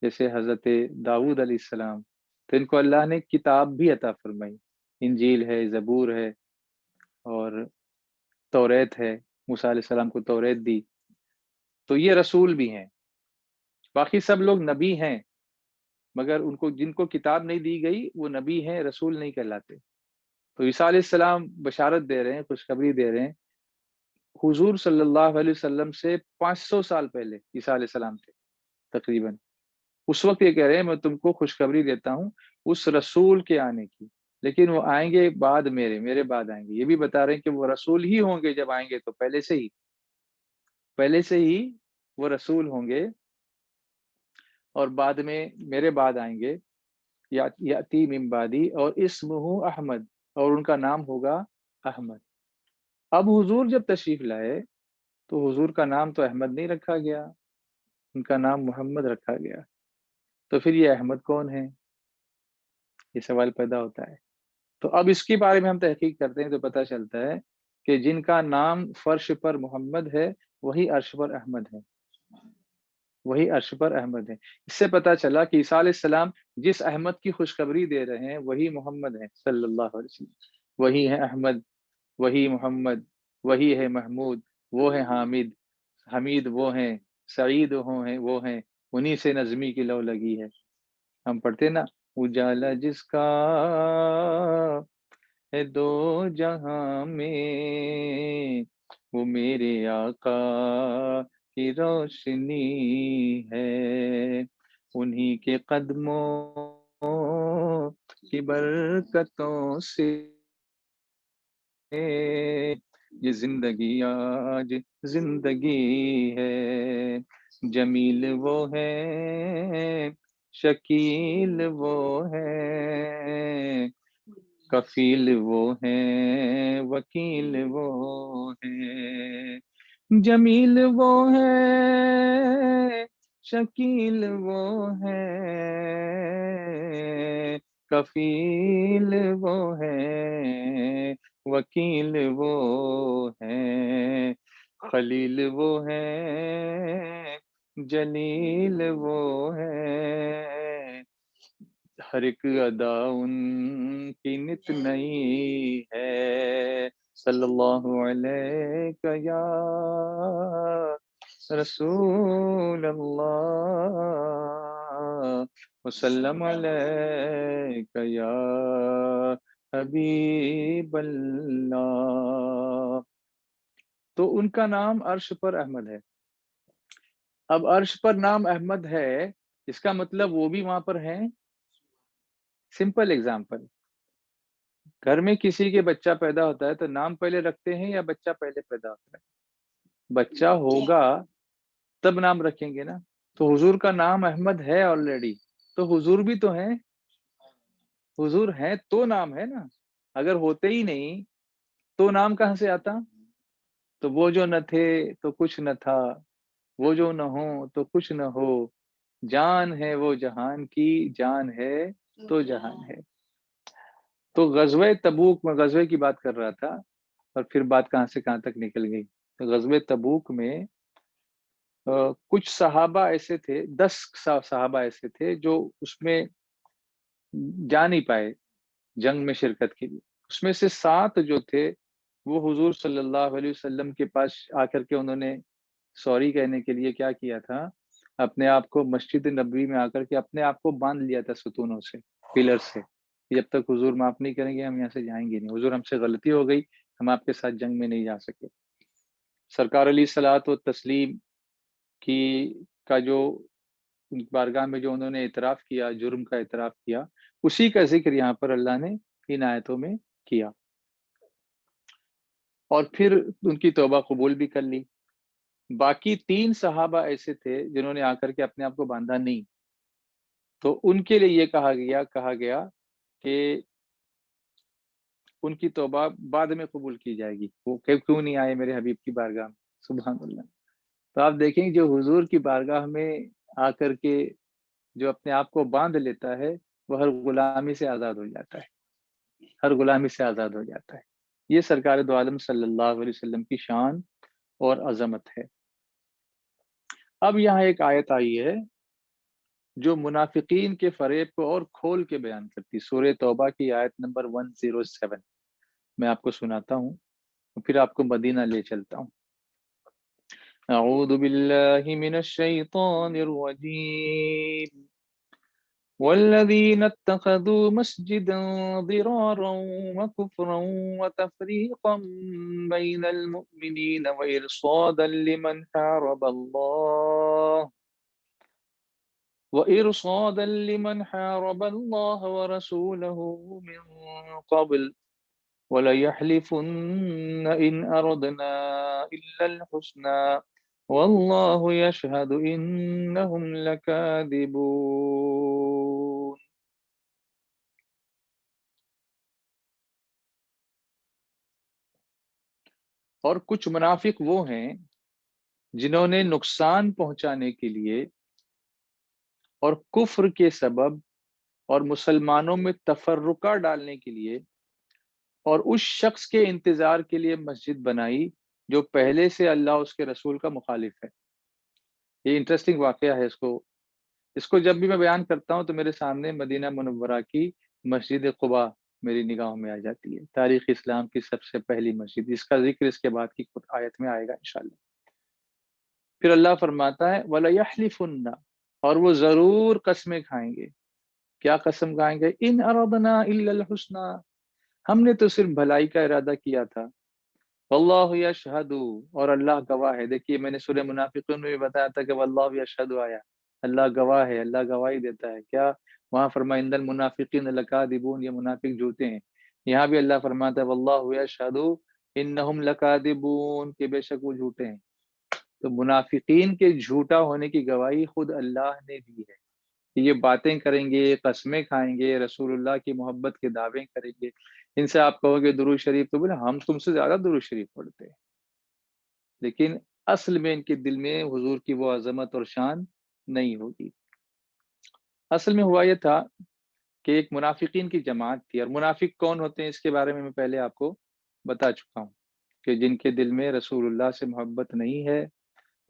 جیسے حضرت داؤد علیہ السلام. تو ان کو اللہ نے کتاب بھی عطا فرمائی، انجیل ہے، زبور ہے، اور توریت ہے. موسیٰ علیہ السلام کو توریت دی. تو یہ رسول بھی ہیں. باقی سب لوگ نبی ہیں مگر ان کو جن کو کتاب نہیں دی گئی وہ نبی ہیں، رسول نہیں کہلاتے. تو عیسیٰ علیہ السلام بشارت دے رہے ہیں، خوشخبری دے رہے ہیں. حضور صلی اللہ علیہ وسلم سے 500 سال پہلے عیسیٰ علیہ السلام تھے تقریباً. اس وقت یہ کہہ رہے ہیں میں تم کو خوشخبری دیتا ہوں اس رسول کے آنے کی، لیکن وہ آئیں گے بعد میرے بعد آئیں گے. یہ بھی بتا رہے ہیں کہ وہ رسول ہی ہوں گے جب آئیں گے، تو پہلے سے ہی وہ رسول ہوں گے اور بعد میں میرے بعد آئیں گے. یاتی من بعدی، اور اسمہ احمد، اور ان کا نام ہوگا احمد. اب حضور جب تشریف لائے تو حضور کا نام تو احمد نہیں رکھا گیا، ان کا نام محمد رکھا گیا. تو پھر یہ احمد کون ہے؟ یہ سوال پیدا ہوتا ہے. تو اب اس کے بارے میں ہم تحقیق کرتے ہیں تو پتہ چلتا ہے کہ جن کا نام فرش پر محمد ہے وہی عرش پر احمد ہے، وہی عرش پر احمد ہے. اس سے پتہ چلا کہ عیسیٰ علیہ السلام جس احمد کی خوشخبری دے رہے ہیں وہی محمد ہے صلی اللہ علیہ وسلم. وہی ہے احمد، وہی محمد، وہی ہے محمود، وہ ہے حامد، حمید وہ ہیں، سعید وہ ہیں، انہی سے نظمی کی لو لگی ہے. ہم پڑھتے نا، اجالا جس کا ہے دو جہاں میں، وہ میرے آقا کی روشنی ہے. انہی کے قدموں کی برکتوں سے یہ زندگی آج زندگی ہے. جمیل وہ ہے، شکیل وہ ہے، کفیل وہ ہے، وکیل وہ ہے. جمیل وہ ہے، شکیل وہ ہے، کفیل وہ ہے، وکیل وہ ہے. خلیل وہ ہے، جلیل وہ ہے، ہر ایک ادا ان کی نت نئی ہے، صلی اللہ علیہ یا رسول اللہ وسلم علیک یا حبیب اللہ۔ تو ان کا نام عرش پر احمد ہے۔ اب عرش پر نام احمد ہے، اس کا مطلب وہ بھی وہاں پر ہیں۔ سمپل ایگزامپل، گھر میں کسی کے بچہ پیدا ہوتا ہے تو نام پہلے رکھتے ہیں یا بچہ پہلے پیدا ہوتا ہے؟ بچہ ہوگا تب نام رکھیں گے نا۔ تو حضور کا نام احمد ہے آلریڈی، تو حضور بھی تو ہیں، حضور ہیں تو نام ہے نا۔ اگر ہوتے ہی نہیں تو نام کہاں سے آتا؟ تو وہ جو نہ تھے تو کچھ نہ تھا، وہ جو نہ ہو تو کچھ نہ ہو، جان ہے وہ جہان کی، جان ہے تو جہان ہے۔ تو غزوہ تبوک میں غزوے کی بات کر رہا تھا، اور پھر بات کہاں سے کہاں تک نکل گئی۔ تو غزوہ تبوک میں کچھ صحابہ ایسے تھے، 10 صحابہ ایسے تھے جو اس میں جا نہیں پائے جنگ میں شرکت کے لیے۔ اس میں سے 7 جو تھے وہ حضور صلی اللہ علیہ وسلم کے پاس آ کر کے انہوں نے سوری کہنے کے لیے کیا کیا تھا، اپنے آپ کو مسجد نبوی میں آ کر کے اپنے آپ کو باندھ لیا تھا ستونوں سے، پلر سے، جب تک حضور معاف نہیں کریں گے ہم یہاں سے جائیں گے نہیں، حضور ہم سے غلطی ہو گئی، ہم آپ کے ساتھ جنگ میں نہیں جا سکے۔ سرکار علیہ الصلوۃ والتسلیم کی کا جو بارگاہ میں جو انہوں نے اعتراف کیا، جرم کا اعتراف کیا، اسی کا ذکر یہاں پر اللہ نے ان آیتوں میں کیا، اور پھر ان کی توبہ قبول بھی کر لی۔ باقی 3 صحابہ ایسے تھے جنہوں نے آ کر کے اپنے آپ کو باندھا نہیں، تو ان کے لیے یہ کہا گیا کہ ان کی توبہ بعد میں قبول کی جائے گی، وہ کیوں نہیں آئے میرے حبیب کی بارگاہ میں، سبحان اللہ۔ تو آپ دیکھیں جو حضور کی بارگاہ میں آ کر کے جو اپنے آپ کو باندھ لیتا ہے وہ ہر غلامی سے آزاد ہو جاتا ہے، ہر غلامی سے آزاد ہو جاتا ہے۔ یہ سرکار دو عالم صلی اللہ علیہ وسلم کی شان اور عظمت ہے۔ اب یہاں ایک آیت آئی ہے جو منافقین کے فریب کو اور کھول کے بیان کرتی، سورہ توبہ کی آیت نمبر 107، میں آپ کو سناتا ہوں پھر آپ کو مدینہ لے چلتا ہوں۔ اعوذ باللہ من الشیطان الرجیم، والذین اتخذوا مسجدا ضرارا وكفرا وتفریقا بین المؤمنین وإرصادا لمن حارب اللہ ورسوله من قبل وَلَيَحْلِفُنَّ إِنْ أَرَدْنَا إِلَّا الْحُسْنَى وَاللَّهُ يَشْهَدُ إِنَّهُمْ لَكَاذِبُونَ۔ اور کچھ منافق وہ ہیں جنہوں نے نقصان پہنچانے کے لیے اور کفر کے سبب اور مسلمانوں میں تفرقہ ڈالنے کے لیے اور اس شخص کے انتظار کے لیے مسجد بنائی جو پہلے سے اللہ اس کے رسول کا مخالف ہے۔ یہ انٹرسٹنگ واقعہ ہے، اس کو جب بھی میں بیان کرتا ہوں تو میرے سامنے مدینہ منورہ کی مسجد قباء میری نگاہوں میں آ جاتی ہے، تاریخ اسلام کی سب سے پہلی مسجد، اس کا ذکر اس کے بعد کی آیت میں آئے گا انشاءاللہ۔ پھر اللہ فرماتا ہے وَلَيَحْلِفُنَّ، اور وہ ضرور قسمیں کھائیں گے۔ کیا قسم کھائیں گے؟ ان اردنا الا الحسنى، ہم نے تو صرف بھلائی کا ارادہ کیا تھا، واللہ یشہد، اور اللہ گواہ ہے۔ دیکھیے میں نے سورہ منافقون میں بھی بتایا تھا کہ واللہ یشہد آیا، اللہ گواہ ہے، اللہ گواہی دیتا ہے۔ کیا وہاں فرمایا ان المنافقین لکاذبون، یہ منافق جھوٹے ہیں۔ یہاں بھی اللہ فرماتا ہے واللہ یشہد انہم لکاذبون، کہ بے شک وہ جھوٹے ہیں۔ تو منافقین کے جھوٹا ہونے کی گواہی خود اللہ نے دی ہے۔ یہ باتیں کریں گے، قسمیں کھائیں گے، رسول اللہ کی محبت کے دعوے کریں گے، ان سے آپ کہو گے درود شریف، تو بولے ہم تم سے زیادہ درود شریف پڑھتے ہیں، لیکن اصل میں ان کے دل میں حضور کی وہ عظمت اور شان نہیں ہوگی۔ اصل میں ہوا یہ تھا کہ ایک منافقین کی جماعت تھی، اور منافق کون ہوتے ہیں اس کے بارے میں پہلے آپ کو بتا چکا ہوں، کہ جن کے دل میں رسول اللہ سے محبت نہیں ہے،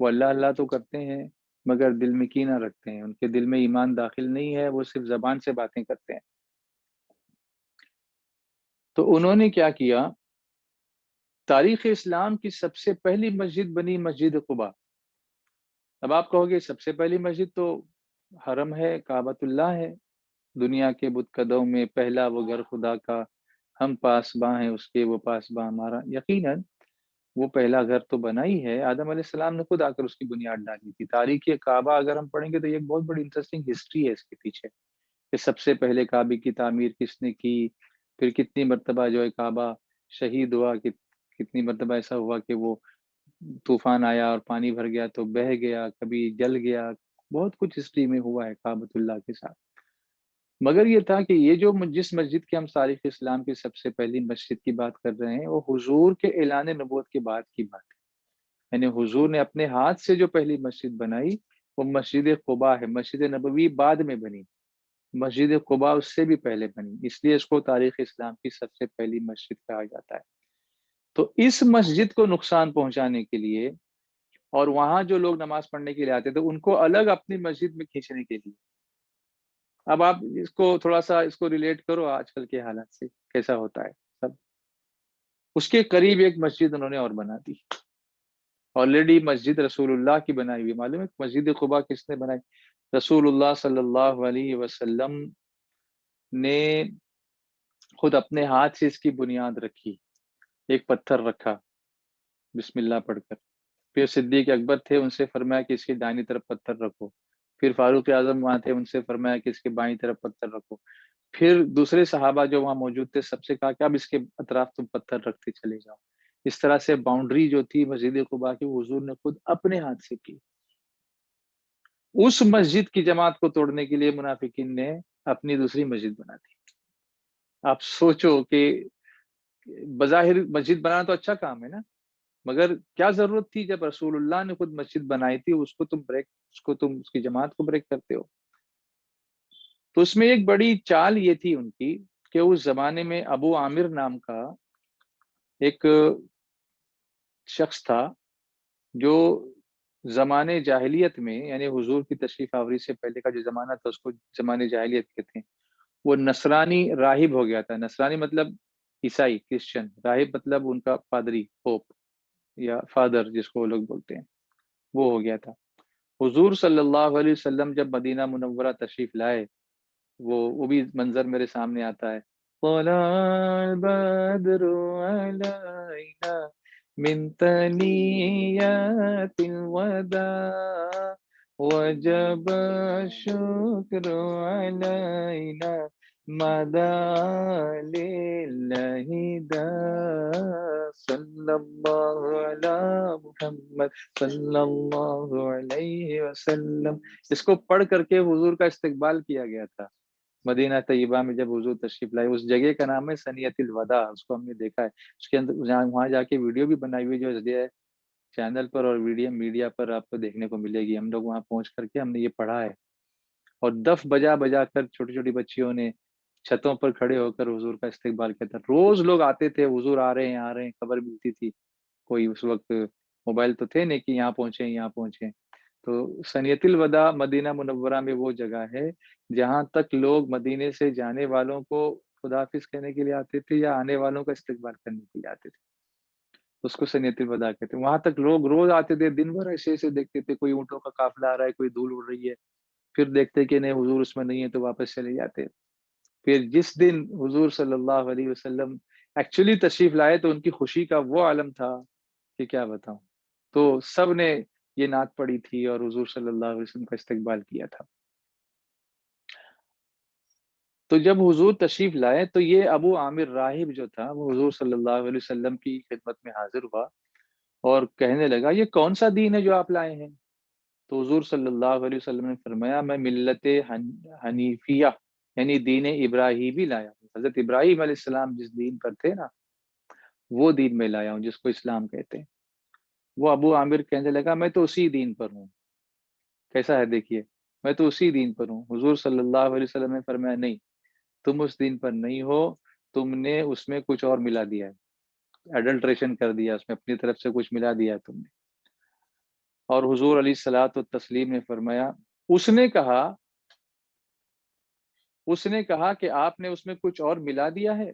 وہ اللہ اللہ تو کرتے ہیں مگر دل میں کینہ رکھتے ہیں، ان کے دل میں ایمان داخل نہیں ہے، وہ صرف زبان سے باتیں کرتے ہیں۔ تو انہوں نے کیا کیا، تاریخ اسلام کی سب سے پہلی مسجد بنی مسجد قباء۔ اب آپ کہو گے سب سے پہلی مسجد تو حرم ہے، کعبۃ اللہ ہے، دنیا کے بت قدوں میں پہلا وہ گھر خدا کا، ہم پاسباں ہیں اس کے، وہ پاسباں ہمارا۔ یقیناً وہ پہلا گھر تو بنا ہی ہے، آدم علیہ السلام نے خود آ کر اس کی بنیاد ڈالی تھی۔ تاریخ کعبہ اگر ہم پڑھیں گے تو یہ ایک بہت بڑی انٹرسٹنگ ہسٹری ہے اس کے پیچھے، کہ سب سے پہلے کعبے کی تعمیر کس نے کی، پھر کتنی مرتبہ جو ہے کعبہ شہید ہوا، کتنی مرتبہ ایسا ہوا کہ وہ طوفان آیا اور پانی بھر گیا تو بہہ گیا، کبھی جل گیا، بہت کچھ ہسٹری میں ہوا ہے کعبۃ اللہ کے ساتھ۔ مگر یہ تھا کہ یہ جو جس مسجد کے ہم تاریخ اسلام کی سب سے پہلی مسجد کی بات کر رہے ہیں، وہ حضور کے اعلان نبوت کے بعد کی بات ہے۔ یعنی حضور نے اپنے ہاتھ سے جو پہلی مسجد بنائی وہ مسجد قباء ہے۔ مسجد نبوی بعد میں بنی، مسجد قباء اس سے بھی پہلے بنی، اس لیے اس کو تاریخ اسلام کی سب سے پہلی مسجد کہا جاتا ہے۔ تو اس مسجد کو نقصان پہنچانے کے لیے اور وہاں جو لوگ نماز پڑھنے کے لیے آتے تھے ان کو الگ اپنی مسجد میں کھینچنے کے لیے، اب آپ اس کو تھوڑا سا اس کو ریلیٹ کرو آج کل کے حالات سے، کیسا ہوتا ہے سب۔ اس کے قریب ایک مسجد انہوں نے اور بنا دی، آلریڈی مسجد رسول اللہ کی بنائی ہوئی، معلوم ہے مسجد قباء کس نے بنائی؟ رسول اللہ صلی اللہ علیہ وسلم نے خود اپنے ہاتھ سے اس کی بنیاد رکھی، ایک پتھر رکھا بسم اللہ پڑھ کر، پھر صدیق اکبر تھے، ان سے فرمایا کہ اس کی دائنی طرف پتھر رکھو، پھر فاروق اعظم وہاں تھے، ان سے فرمایا کہ اس کے بائیں طرف پتھر رکھو، پھر دوسرے صحابہ جو وہاں موجود تھے سب سے کہا کہ اب اس کے اطراف تم پتھر رکھتے چلے جاؤ۔ اس طرح سے باؤنڈری جو تھی مسجد قباء کی حضور نے خود اپنے ہاتھ سے کی۔ اس مسجد کی جماعت کو توڑنے کے لیے منافقین نے اپنی دوسری مسجد بنا دی۔ آپ سوچو کہ بظاہر مسجد بنانا تو اچھا کام ہے نا، مگر کیا ضرورت تھی جب رسول اللہ نے خود مسجد بنائی تھی، اس کی جماعت کو بریک کرتے ہو؟ تو اس میں ایک بڑی چال یہ تھی ان کی کہ اس زمانے میں ابو عامر نام کا ایک شخص تھا جو زمانے جاہلیت میں، یعنی حضور کی تشریف آوری سے پہلے کا جو زمانہ تھا اس کو زمانے جاہلیت کہتے ہیں، وہ نصرانی راہب ہو گیا تھا۔ نصرانی مطلب عیسائی، کرسچن، راہب مطلب ان کا پادری، پوپ یا فادر جس کو وہ لوگ بولتے ہیں، وہ ہو گیا تھا۔ حضور صلی اللہ علیہ وسلم جب مدینہ منورہ تشریف لائے، وہ بھی منظر میرے سامنے آتا ہے، طلع البدر علینا من ثنیات الوداع وجب الشکر علینا ما دعا للہ داع صلی اللہ علی محمد صلی اللہ علیہ وسلم۔ اس کو پڑھ کر کے حضور کا استقبال کیا گیا تھا مدینہ طیبہ میں جب حضور تشریف لائے۔ اس جگہ کا نام ہے ثنیۃ الوداع، اس کو ہم نے دیکھا ہے، اس کے اندر وہاں جا کے ویڈیو بھی بنائی ہوئی جو SDI چینل پر اور ویڈیو میڈیا پر آپ کو دیکھنے کو ملے گی۔ ہم لوگ وہاں پہنچ کر کے ہم نے یہ پڑھا ہے، اور دف بجا بجا کر چھوٹی چھوٹی بچیوں نے چھتوں پر کھڑے ہو کر حضور کا استقبال کیا تھا۔ روز لوگ آتے تھے، حضور آ رہے ہیں آ رہے ہیں، خبر ملتی تھی۔ کوئی اس وقت موبائل تو تھے نہیں کہ یہاں پہنچے یہاں پہنچے۔ تو ثنیۃ الوداع مدینہ منورہ میں وہ جگہ ہے جہاں تک لوگ مدینے سے جانے والوں کو خدا حافظ کہنے کے لیے آتے تھے یا آنے والوں کا استقبال کرنے کے لیے آتے تھے، اس کو ثنیۃ الوداع کہتے ہیں۔ وہاں تک لوگ روز آتے تھے، دن بھر ایسے ایسے دیکھتے تھے، کوئی اونٹوں کا قافلہ آ رہا ہے، کوئی دھول اڑ رہی ہے، پھر دیکھتے کہ نہیں حضور اس میں نہیں ہے تو واپس چلے جاتے۔ پھر جس دن حضور صلی اللہ علیہ وسلم ایکچولی تشریف لائے تو ان کی خوشی کا وہ عالم تھا کہ کیا بتاؤں۔ تو سب نے یہ نعت پڑھی تھی اور حضور صلی اللہ علیہ وسلم کا استقبال کیا تھا۔ تو جب حضور تشریف لائے تو یہ ابو عامر راہب جو تھا وہ حضور صلی اللہ علیہ وسلم کی خدمت میں حاضر ہوا اور کہنے لگا یہ کون سا دین ہے جو آپ لائے ہیں؟ تو حضور صلی اللہ علیہ وسلم نے فرمایا میں ملت حنیفیہ یعنی دین ابراہیمی لایا ہوں۔ حضرت ابراہیم علیہ السلام جس دین پر تھے نا وہ دین میں لایا ہوں جس کو اسلام کہتے ہیں۔ وہ ابو عامر کہنے لگا میں تو اسی دین پر ہوں۔ کیسا ہے دیکھیے، میں تو اسی دین پر ہوں۔ حضور صلی اللہ علیہ وسلم نے فرمایا نہیں، تم اس دین پر نہیں ہو، تم نے اس میں کچھ اور ملا دیا ہے، ایڈلٹریشن کر دیا، اس میں اپنی طرف سے کچھ ملا دیا ہے تم نے۔ اور حضور علیہ الصلوۃ والتسلیم نے فرمایا اس نے کہا کہ آپ نے اس میں کچھ اور ملا دیا ہے؟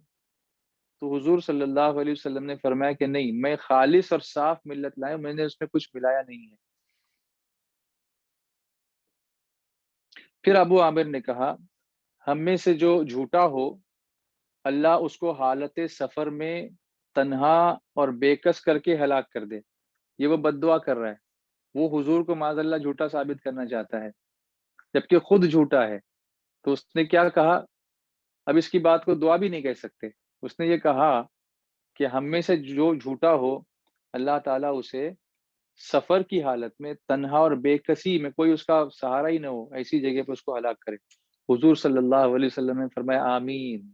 تو حضور صلی اللہ علیہ وسلم نے فرمایا کہ نہیں، میں خالص اور صاف ملت لایا، میں نے اس میں کچھ ملایا نہیں ہے۔ پھر ابو عامر نے کہا ہم میں سے جو جھوٹا ہو، اللہ اس کو حالت سفر میں تنہا اور بے کس کر کے ہلاک کر دے۔ یہ وہ بد دعا کر رہا ہے، وہ حضور کو معاذ اللہ جھوٹا ثابت کرنا چاہتا ہے جبکہ خود جھوٹا ہے۔ تو اس نے کیا کہا؟ اب اس کی بات کو دعا بھی نہیں کہہ سکتے۔ اس نے یہ کہا کہ ہم میں سے جو جھوٹا ہو، اللہ تعالیٰ اسے سفر کی حالت میں تنہا اور بے کسی میں، کوئی اس کا سہارا ہی نہ ہو، ایسی جگہ پہ اس کو ہلاک کرے۔ حضور صلی اللہ علیہ وسلم نے فرمایا آمین۔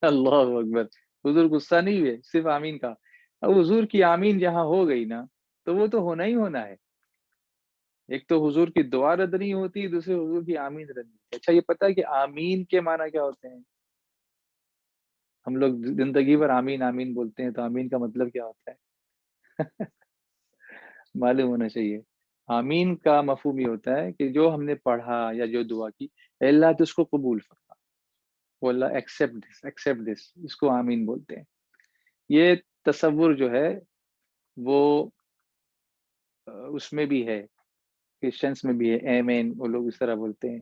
اللہ اکبر۔ حضور غصہ نہیں ہوئے، صرف آمین کا۔ اب حضور کی آمین جہاں ہو گئی نا، تو وہ تو ہونا ہی ہونا ہے۔ ایک تو حضور کی دعا رد نہیں ہوتی، دوسرے حضور کی آمین رد نہیں ہوتی۔ اچھا یہ پتہ ہے کہ آمین کے معنی کیا ہوتے ہیں؟ ہم لوگ زندگی بھر آمین آمین بولتے ہیں، تو آمین کا مطلب کیا ہوتا ہے؟ معلوم ہونا چاہیے۔ آمین کا مفہوم یہ ہوتا ہے کہ جو ہم نے پڑھا یا جو دعا کی، اے اللہ تو اس کو قبول فرما، وہ اللہ ایکسیپٹ دس، اس کو آمین بولتے ہیں۔ یہ تصور جو ہے وہ اس میں بھی ہے، کرسچنس میں بھی ہے، ایمین وہ لوگ اس طرح بولتے ہیں۔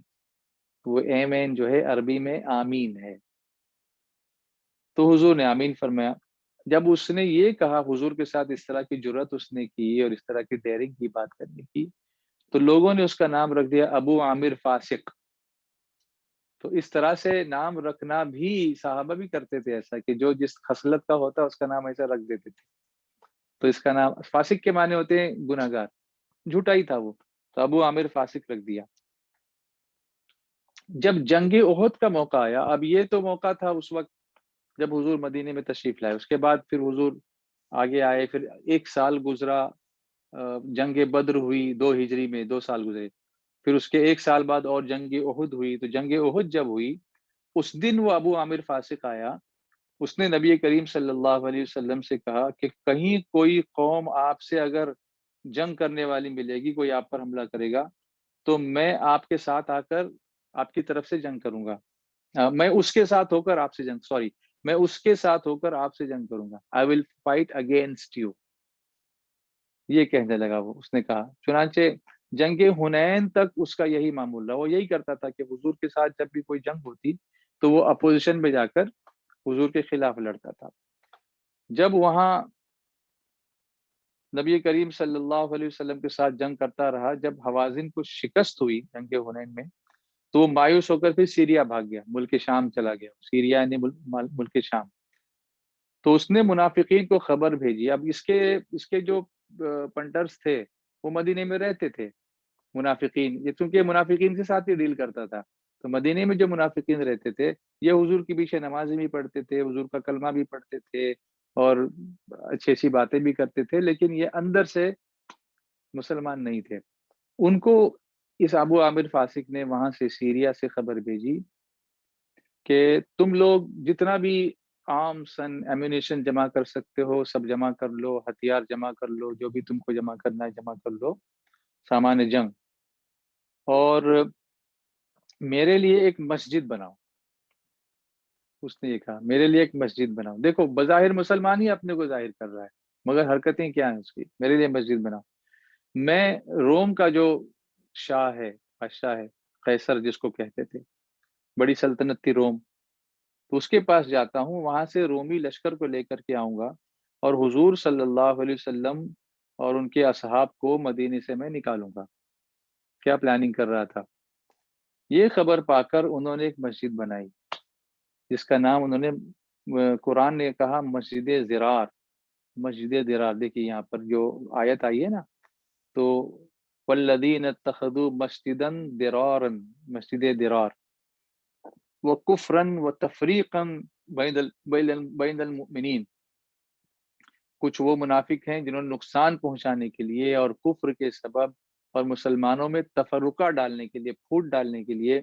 وہ ایمین جو ہے عربی میں آمین ہے۔ تو حضور نے آمین فرمایا۔ جب اس نے یہ کہا، حضور کے ساتھ اس طرح کی جرت اس نے کی اور اس طرح کی ڈیرنگ کی بات کرنے کی، تو لوگوں نے اس کا نام رکھ دیا ابو عامر فاسق۔ تو اس طرح سے نام رکھنا بھی صحابہ بھی کرتے تھے، ایسا کہ جو جس خصلت کا ہوتا اس کا نام ایسا رکھ دیتے تھے۔ تو اس کا نام فاسق کے معنی ہوتے ہیں گناہگار، جھوٹا ہی تھا وہ، تو ابو عامر فاسق رکھ دیا۔ جب جنگ احد کا موقع آیا، اب یہ تو موقع تھا اس وقت جب حضور مدینے میں تشریف لائے، اس کے بعد پھر حضور آگے آئے، پھر 1 سال گزرا، جنگ بدر ہوئی 2 ہجری میں، 2 سال گزرے، پھر اس کے 1 سال بعد اور جنگ احد ہوئی۔ تو جنگ احد جب ہوئی، اس دن وہ ابو عامر فاسق آیا، اس نے نبی کریم صلی اللہ علیہ وسلم سے کہا کہ کہیں کوئی قوم آپ سے اگر جنگ کرنے والی ملے گی، کوئی آپ پر حملہ کرے گا، تو میں آپ کے ساتھ آ کر آپ کی طرف سے جنگ کروں گا، میں اس کے ساتھ ہو کر آپ سے میں اس کے ساتھ ہو کر آپ سے جنگ کروں گا، I will fight against you۔ یہ کہنے لگا وہ، اس نے کہا۔ چنانچہ جنگ حنین تک اس کا یہی معمول رہا، وہ یہی کرتا تھا کہ حضور کے ساتھ جب بھی کوئی جنگ ہوتی تو وہ اپوزیشن میں جا کر حضور کے خلاف لڑتا تھا۔ جب وہاں نبی کریم صلی اللہ علیہ وسلم کے ساتھ جنگ کرتا رہا، جب حوازن کو شکست ہوئی جنگ حنین میں، تو وہ مایوس ہو کر پھر سیریا بھاگ گیا، ملک شام چلا گیا۔ سیریا یعنی ملک شام۔ تو اس نے منافقین کو خبر بھیجی۔ اب اس کے جو پنٹرز تھے وہ مدینے میں رہتے تھے، منافقین، یہ چونکہ منافقین کے ساتھ ہی ڈیل کرتا تھا، تو مدینے میں جو منافقین رہتے تھے یہ حضور کے پیچھے نمازیں بھی پڑھتے تھے، حضور کا کلمہ بھی پڑھتے تھے اور اچھی اچھی باتیں بھی کرتے تھے، لیکن یہ اندر سے مسلمان نہیں تھے۔ ان کو اس ابو عامر فاسق نے وہاں سے سیریا سے خبر بھیجی کہ تم لوگ جتنا بھی عام ایمونیشن جمع کر سکتے ہو سب جمع کر لو، ہتھیار جمع کر لو، جو بھی تم کو جمع کرنا ہے جمع کر لو، سامان جنگ، اور میرے لیے ایک مسجد بناؤ۔ اس نے یہ کہا میرے لیے ایک مسجد بناؤ۔ دیکھو بظاہر مسلمان ہی اپنے کو ظاہر کر رہا ہے، مگر حرکتیں کیا ہیں اس کی؟ میرے لیے مسجد بناؤ، میں روم کا جو شاہ ہے، بادشاہ ہے، قیصر جس کو کہتے تھے، بڑی سلطنت تھی روم، تو اس کے پاس جاتا ہوں، وہاں سے رومی لشکر کو لے کر کے آؤں گا، اور حضور صلی اللہ علیہ وسلم اور ان کے اصحاب کو مدینے سے میں نکالوں گا۔ کیا پلاننگ کر رہا تھا؟ یہ خبر پا کر انہوں نے ایک مسجد بنائی جس کا نام انہوں نے، قرآن نے کہا مسجد ضرار۔ مسجد ضرار دیکھیے یہاں پر جو آیت آئی ہے نا، تو والذین اتخذوا مسجدا ضرارا، مسجد ضرار، وکفرا وتفریقا بین المؤمنین، کچھ وہ منافق ہیں جنہوں نے نقصان پہنچانے کے لیے اور کفر کے سبب اور مسلمانوں میں تفرقہ ڈالنے کے لیے، پھوٹ ڈالنے کے لیے،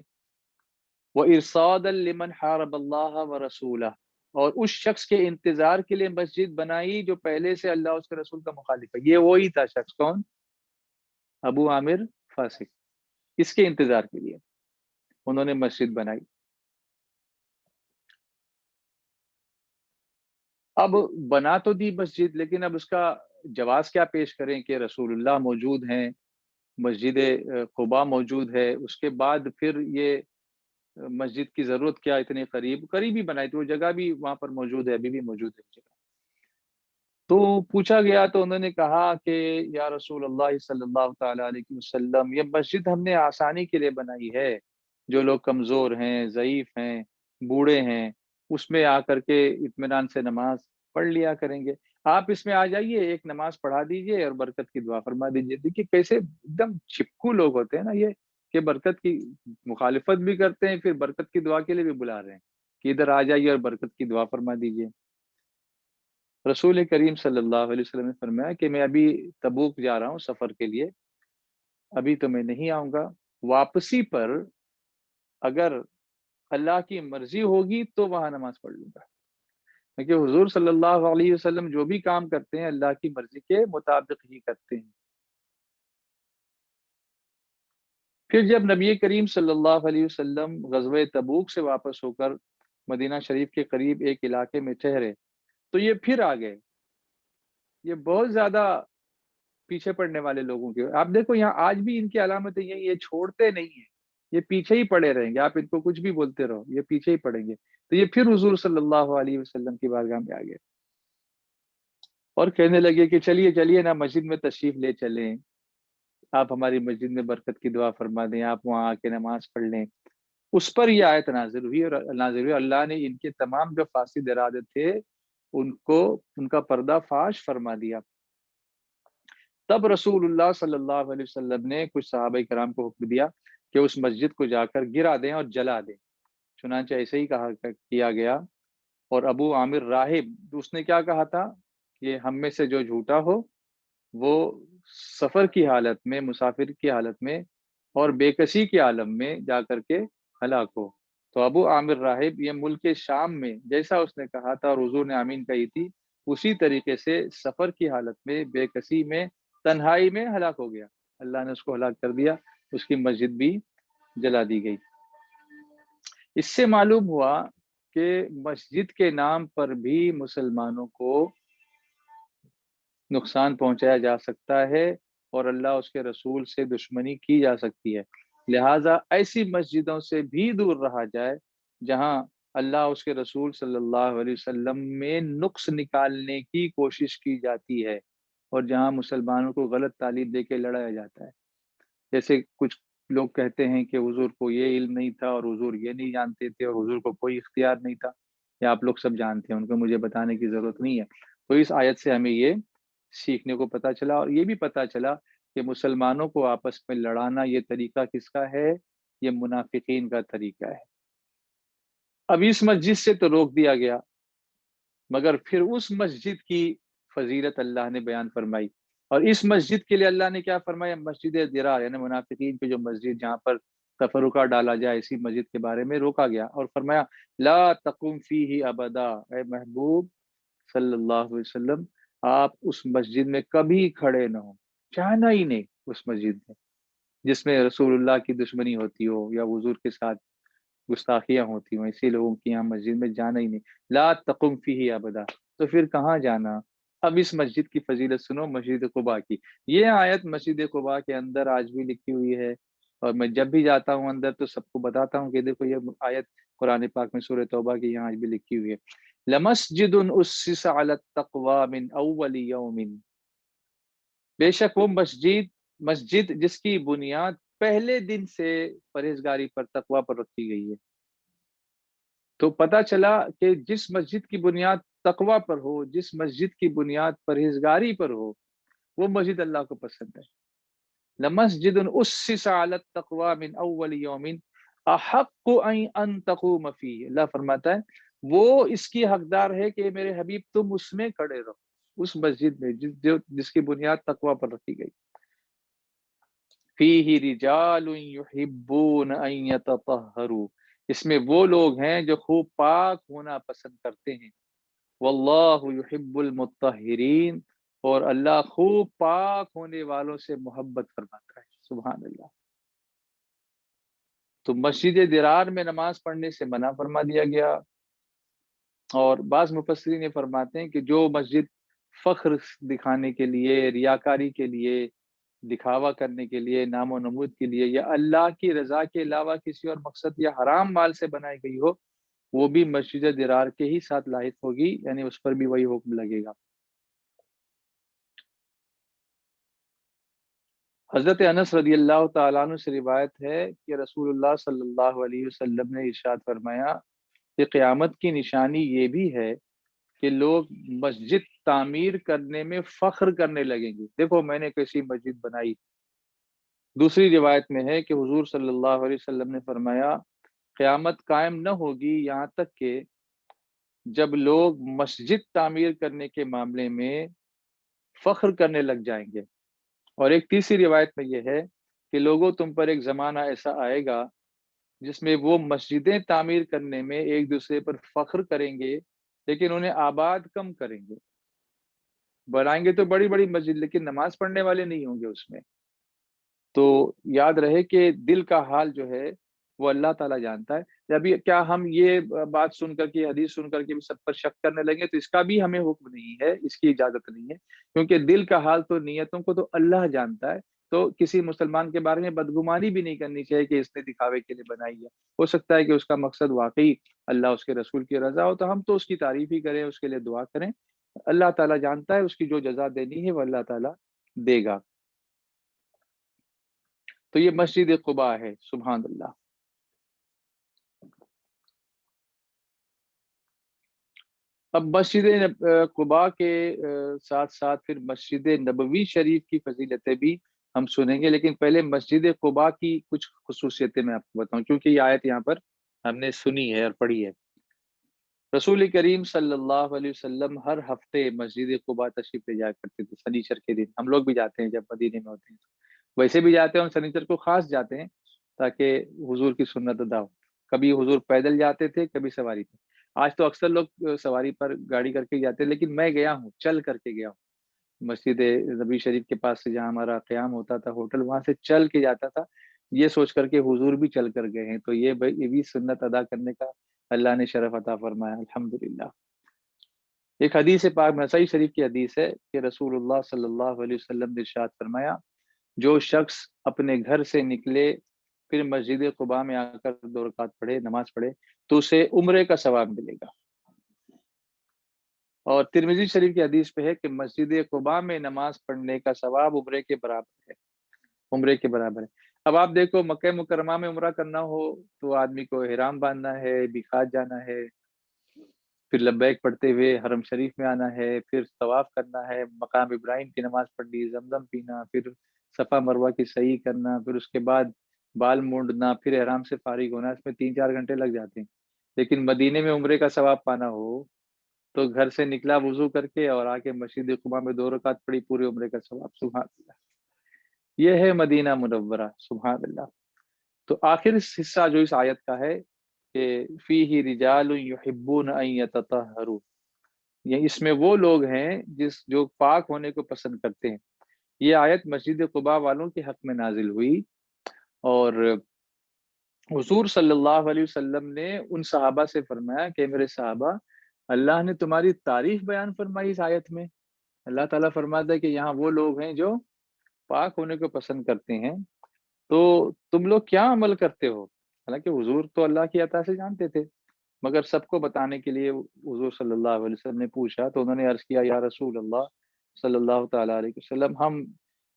وَإِرْصَادًا لِمَنْ حَارَبَ اللَّهَ وَرَسُولَهُ، اور اس شخص کے انتظار کے لیے مسجد بنائی جو پہلے سے اللہ اس کے رسول کا مخالف ہے۔ یہ وہی تھا شخص، کون؟ ابو عامر فاسق، اس کے انتظار کے لیے انہوں نے مسجد بنائی۔ اب بنا تو دی مسجد، لیکن اب اس کا جواز کیا پیش کریں کہ رسول اللہ موجود ہیں، مسجد قباء موجود ہے، اس کے بعد پھر یہ مسجد کی ضرورت کیا، اتنے قریب ہی بنائی تھی، وہ جگہ بھی وہاں پر موجود ہے، ابھی بھی موجود ہے جگہ۔ تو پوچھا گیا تو انہوں نے کہا کہ یا رسول اللہ صلی اللہ تعالی علیہ وسلم، یہ مسجد ہم نے آسانی کے لیے بنائی ہے، جو لوگ کمزور ہیں، ضعیف ہیں، بوڑھے ہیں، اس میں آ کر کے اطمینان سے نماز پڑھ لیا کریں گے، آپ اس میں آ جائیے، ایک نماز پڑھا دیجئے اور برکت کی دعا فرما دیجئے۔ دیکھیے کیسے ایک دم چھپکو لوگ ہوتے ہیں نا یہ، کہ برکت کی مخالفت بھی کرتے ہیں، پھر برکت کی دعا کے لیے بھی بلا رہے ہیں کہ ادھر آ جائیے اور برکت کی دعا فرما دیجئے۔ رسول کریم صلی اللہ علیہ وسلم نے فرمایا کہ میں ابھی تبوک جا رہا ہوں سفر کے لیے، ابھی تو میں نہیں آؤں گا، واپسی پر اگر اللہ کی مرضی ہوگی تو وہاں نماز پڑھ لوں گا، کیونکہ حضور صلی اللہ علیہ وسلم جو بھی کام کرتے ہیں اللہ کی مرضی کے مطابق ہی کرتے ہیں۔ پھر جب نبی کریم صلی اللہ علیہ وسلم غزوہ تبوک سے واپس ہو کر مدینہ شریف کے قریب ایک علاقے میں ٹھہرے تو یہ پھر آ گئے، یہ بہت زیادہ پیچھے پڑنے والے لوگوں کے، آپ دیکھو یہاں آج بھی ان کی علامتیں یہ چھوڑتے نہیں ہیں، یہ پیچھے ہی پڑے رہیں گے، آپ ان کو کچھ بھی بولتے رہو یہ پیچھے ہی پڑیں گے۔ تو یہ پھر حضور صلی اللہ علیہ وسلم کی بارگاہ میں آ گئے اور کہنے لگے کہ چلیے چلیے نا مسجد میں تشریف لے چلیں، آپ ہماری مسجد میں برکت کی دعا فرما دیں، آپ وہاں آ کے نماز پڑھ لیں۔ اس پر یہ آیت نازل ہوئی، اللہ نے ان کے تمام جو فاسد ارادے تھے ان کو ان کا پردہ فاش فرما دیا۔ تب رسول اللہ صلی اللہ علیہ وسلم نے کچھ صحابہ کرام کو حکم دیا کہ اس مسجد کو جا کر گرا دیں اور جلا دیں، چنانچہ ایسے ہی کیا گیا۔ اور ابو عامر راہب اس نے کیا کہا تھا کہ ہم میں سے جو جھوٹا ہو وہ سفر کی حالت میں، مسافر کی حالت میں اور بے کسی کے عالم میں جا کر کے ہلاک ہو۔ تو ابو عامر راہب یہ ملک شام میں جیسا اس نے کہا تھا اور حضور نے آمین کہی تھی، اسی طریقے سے سفر کی حالت میں، بے کسی میں، تنہائی میں ہلاک ہو گیا، اللہ نے اس کو ہلاک کر دیا، اس کی مسجد بھی جلا دی گئی۔ اس سے معلوم ہوا کہ مسجد کے نام پر بھی مسلمانوں کو نقصان پہنچایا جا سکتا ہے اور اللہ اس کے رسول سے دشمنی کی جا سکتی ہے، لہٰذا ایسی مسجدوں سے بھی دور رہا جائے جہاں اللہ اس کے رسول صلی اللہ علیہ وسلم میں نقص نکالنے کی کوشش کی جاتی ہے اور جہاں مسلمانوں کو غلط تعلیم دے کے لڑایا جاتا ہے۔ جیسے کچھ لوگ کہتے ہیں کہ حضور کو یہ علم نہیں تھا اور حضور یہ نہیں جانتے تھے اور حضور کو کوئی اختیار نہیں تھا، یا آپ لوگ سب جانتے ہیں، ان کو مجھے بتانے کی ضرورت نہیں ہے۔ تو اس آیت سے ہمیں یہ سیکھنے کو پتا چلا اور یہ بھی پتا چلا کہ مسلمانوں کو آپس میں لڑانا یہ طریقہ کس کا ہے، یہ منافقین کا طریقہ ہے۔ اب اس مسجد سے تو روک دیا گیا، مگر پھر اس مسجد کی فضیلت اللہ نے بیان فرمائی، اور اس مسجد کے لیے اللہ نے کیا فرمایا، مسجد درار، یعنی منافقین کی جو مسجد جہاں پر تفرقہ ڈالا جائے، اسی مسجد کے بارے میں روکا گیا اور فرمایا لا تقم فیہ ابدا، اے محبوب صلی اللہ علیہ وسلم آپ اس مسجد میں کبھی کھڑے نہ ہو، جانا ہی نہیں اس مسجد میں جس میں رسول اللہ کی دشمنی ہوتی ہو یا حضور کے ساتھ گستاخیاں ہوتی ہوں، ایسے لوگوں کی یہاں مسجد میں جانا ہی نہیں، لا تقم فیہ ابدا، تو پھر کہاں جانا۔ اب اس مسجد کی فضیلت سنو، مسجد قباء کی، یہ آیت مسجد قباء کے اندر آج بھی لکھی ہوئی ہے، اور میں جب بھی جاتا ہوں اندر تو سب کو بتاتا ہوں کہ دیکھو یہ آیت قرآن پاک میں سورہ توبہ کی یہاں آج بھی لکھی ہوئی ہے، لمسجد اسس علی التقوی من اول یوم، بے شک وہ مسجد جس کی بنیاد پہلے دن سے پرہیزگاری پر، تقوی پر رکھی گئی ہے۔ تو پتہ چلا کہ جس مسجد کی بنیاد تقوی پر ہو، جس مسجد کی بنیاد پرہیزگاری پر ہو، وہ مسجد اللہ کو پسند ہے۔ لمسجد اسس علی التقوی من اول یوم احق ان تقوم فیہ، اللہ فرماتا ہے وہ اس کی حقدار ہے کہ میرے حبیب تم اس میں کھڑے رہو، اس مسجد میں جس کی بنیاد تقوی پر رکھی گئی۔ فیہ رجال یحبون ان یتطہروا، اس میں وہ لوگ ہیں جو خوب پاک ہونا پسند کرتے ہیں، واللہ یحب المطہرین، اور اللہ خوب پاک ہونے والوں سے محبت فرماتا ہے۔ سبحان اللہ۔ تو مسجد درار میں نماز پڑھنے سے منع فرما دیا گیا، اور بعض مفسرین یہ فرماتے ہیں کہ جو مسجد فخر دکھانے کے لیے، ریاکاری کے لیے، دکھاوا کرنے کے لیے، نام و نمود کے لیے، یا اللہ کی رضا کے علاوہ کسی اور مقصد یا حرام مال سے بنائی گئی ہو، وہ بھی مسجد درار کے ہی ساتھ لاحق ہوگی، یعنی اس پر بھی وہی حکم لگے گا۔ حضرت انس رضی اللہ تعالیٰ عنہ سے روایت ہے کہ رسول اللہ صلی اللہ علیہ وسلم نے ارشاد فرمایا کہ قیامت کی نشانی یہ بھی ہے کہ لوگ مسجد تعمیر کرنے میں فخر کرنے لگیں گے، دیکھو میں نے کیسی مسجد بنائی۔ دوسری روایت میں ہے کہ حضور صلی اللہ علیہ وسلم نے فرمایا قیامت قائم نہ ہوگی یہاں تک کہ جب لوگ مسجد تعمیر کرنے کے معاملے میں فخر کرنے لگ جائیں گے۔ اور ایک تیسری روایت میں یہ ہے کہ لوگوں تم پر ایک زمانہ ایسا آئے گا جس میں وہ مسجدیں تعمیر کرنے میں ایک دوسرے پر فخر کریں گے، لیکن انہیں آباد کم کریں گے۔ بنائیں گے تو بڑی بڑی مسجد، لیکن نماز پڑھنے والے نہیں ہوں گے اس میں۔ تو یاد رہے کہ دل کا حال جو ہے وہ اللہ تعالیٰ جانتا ہے۔ ابھی کیا ہم یہ بات سن کر کے، حدیث سن کر کے بھی سب پر شک کرنے لگے؟ تو اس کا بھی ہمیں حکم نہیں ہے، اس کی اجازت نہیں ہے، کیونکہ دل کا حال تو، نیتوں کو تو اللہ جانتا ہے۔ تو کسی مسلمان کے بارے میں بدگمانی بھی نہیں کرنی چاہیے کہ اس نے دکھاوے کے لیے بنائی ہے۔ ہو سکتا ہے کہ اس کا مقصد واقعی اللہ اس کے رسول کی رضا ہو، تو ہم تو اس کی تعریف ہی کریں، اس کے لیے دعا کریں۔ اللہ تعالیٰ جانتا ہے، اس کی جو جزا دینی ہے وہ اللہ تعالیٰ دے گا۔ تو یہ مسجد قباء ہے۔ سبحان اللہ۔ اب مسجد قباء کے ساتھ ساتھ پھر مسجد نبوی شریف کی فضیلتیں بھی ہم سنیں گے، لیکن پہلے مسجد قباء کی کچھ خصوصیتیں میں آپ کو بتاؤں، کیونکہ یہ آیت یہاں پر ہم نے سنی ہے اور پڑھی ہے۔ رسول کریم صلی اللہ علیہ وسلم ہر ہفتے مسجد قباء تشریف لے جایا کرتے تھے سنیچر کے دن۔ ہم لوگ بھی جاتے ہیں جب مدینے میں ہوتے ہیں، ویسے بھی جاتے ہیں، اور سنیچر کو خاص جاتے ہیں تاکہ حضور کی سنت ادا ہو۔ کبھی حضور پیدل جاتے تھے، کبھی سواری پہ۔ آج تو اکثر لوگ سواری پر گاڑی کر کے جاتے ہیں، لیکن میں گیا ہوں، چل کر کے گیا ہوں۔ مسجد نبی شریف کے پاس سے جہاں ہمارا قیام ہوتا تھا ہوٹل، وہاں سے چل کے جاتا تھا، یہ سوچ کر کے حضور بھی چل کر گئے ہیں۔ تو یہ بھی سنت ادا کرنے کا اللہ نے شرف عطا فرمایا، الحمدللہ۔ ایک حدیث پاک نسائی شریف کی حدیث ہے کہ رسول اللہ صلی اللہ علیہ وسلم نے ارشاد فرمایا جو شخص اپنے گھر سے نکلے پھر مسجد قباء میں آ کر 2 رکعت پڑھے، نماز پڑھے، تو اسے عمرے کا ثواب ملے گا۔ اور ترمذی شریف کی حدیث پہ ہے کہ مسجد قباء میں نماز پڑھنے کا ثواب عمرے کے برابر ہے، عمرے کے برابر ہے۔ اب آپ دیکھو مکہ مکرمہ میں عمرہ کرنا ہو تو آدمی کو احرام باندھنا ہے، میقات جانا ہے، پھر لبیک پڑھتے ہوئے حرم شریف میں آنا ہے، پھر طواف کرنا ہے، مقام ابراہیم کی نماز پڑھنی، زمزم پینا، پھر صفا مروہ کی صحیح کرنا، پھر اس کے بعد بال مونڈنا، پھر احرام سے فارغ ہونا، اس میں 3-4 گھنٹے لگ جاتے ہیں۔ لیکن مدینے میں عمرے کا ثواب پانا ہو تو گھر سے نکلا وضو کر کے اور آ کے مسجد قباء میں 2 رکعت پڑھی، پورے عمرے کا ثواب۔ سبحان اللہ، یہ ہے مدینہ منورہ۔ سبحان اللہ۔ تو آخر حصہ جو اس آیت کا ہے کہ فیہ رجال یحبون ان یتطہروا، یہ اس میں وہ لوگ ہیں جو پاک ہونے کو پسند کرتے ہیں۔ یہ آیت مسجد قباء والوں کے حق میں نازل ہوئی، اور حضور صلی اللہ علیہ وسلم نے ان صحابہ سے فرمایا کہ میرے صحابہ، اللہ نے تمہاری تعریف بیان فرمائی اس آیت میں۔ اللہ تعالیٰ فرماتا ہے کہ یہاں وہ لوگ ہیں جو پاک ہونے کو پسند کرتے ہیں، تو تم لوگ کیا عمل کرتے ہو؟ حالانکہ حضور تو اللہ کی عطا سے جانتے تھے، مگر سب کو بتانے کے لیے حضور صلی اللہ علیہ وسلم نے پوچھا، تو انہوں نے عرض کیا یا رسول اللہ صلی اللہ تعالیٰ علیہ وسلم، ہم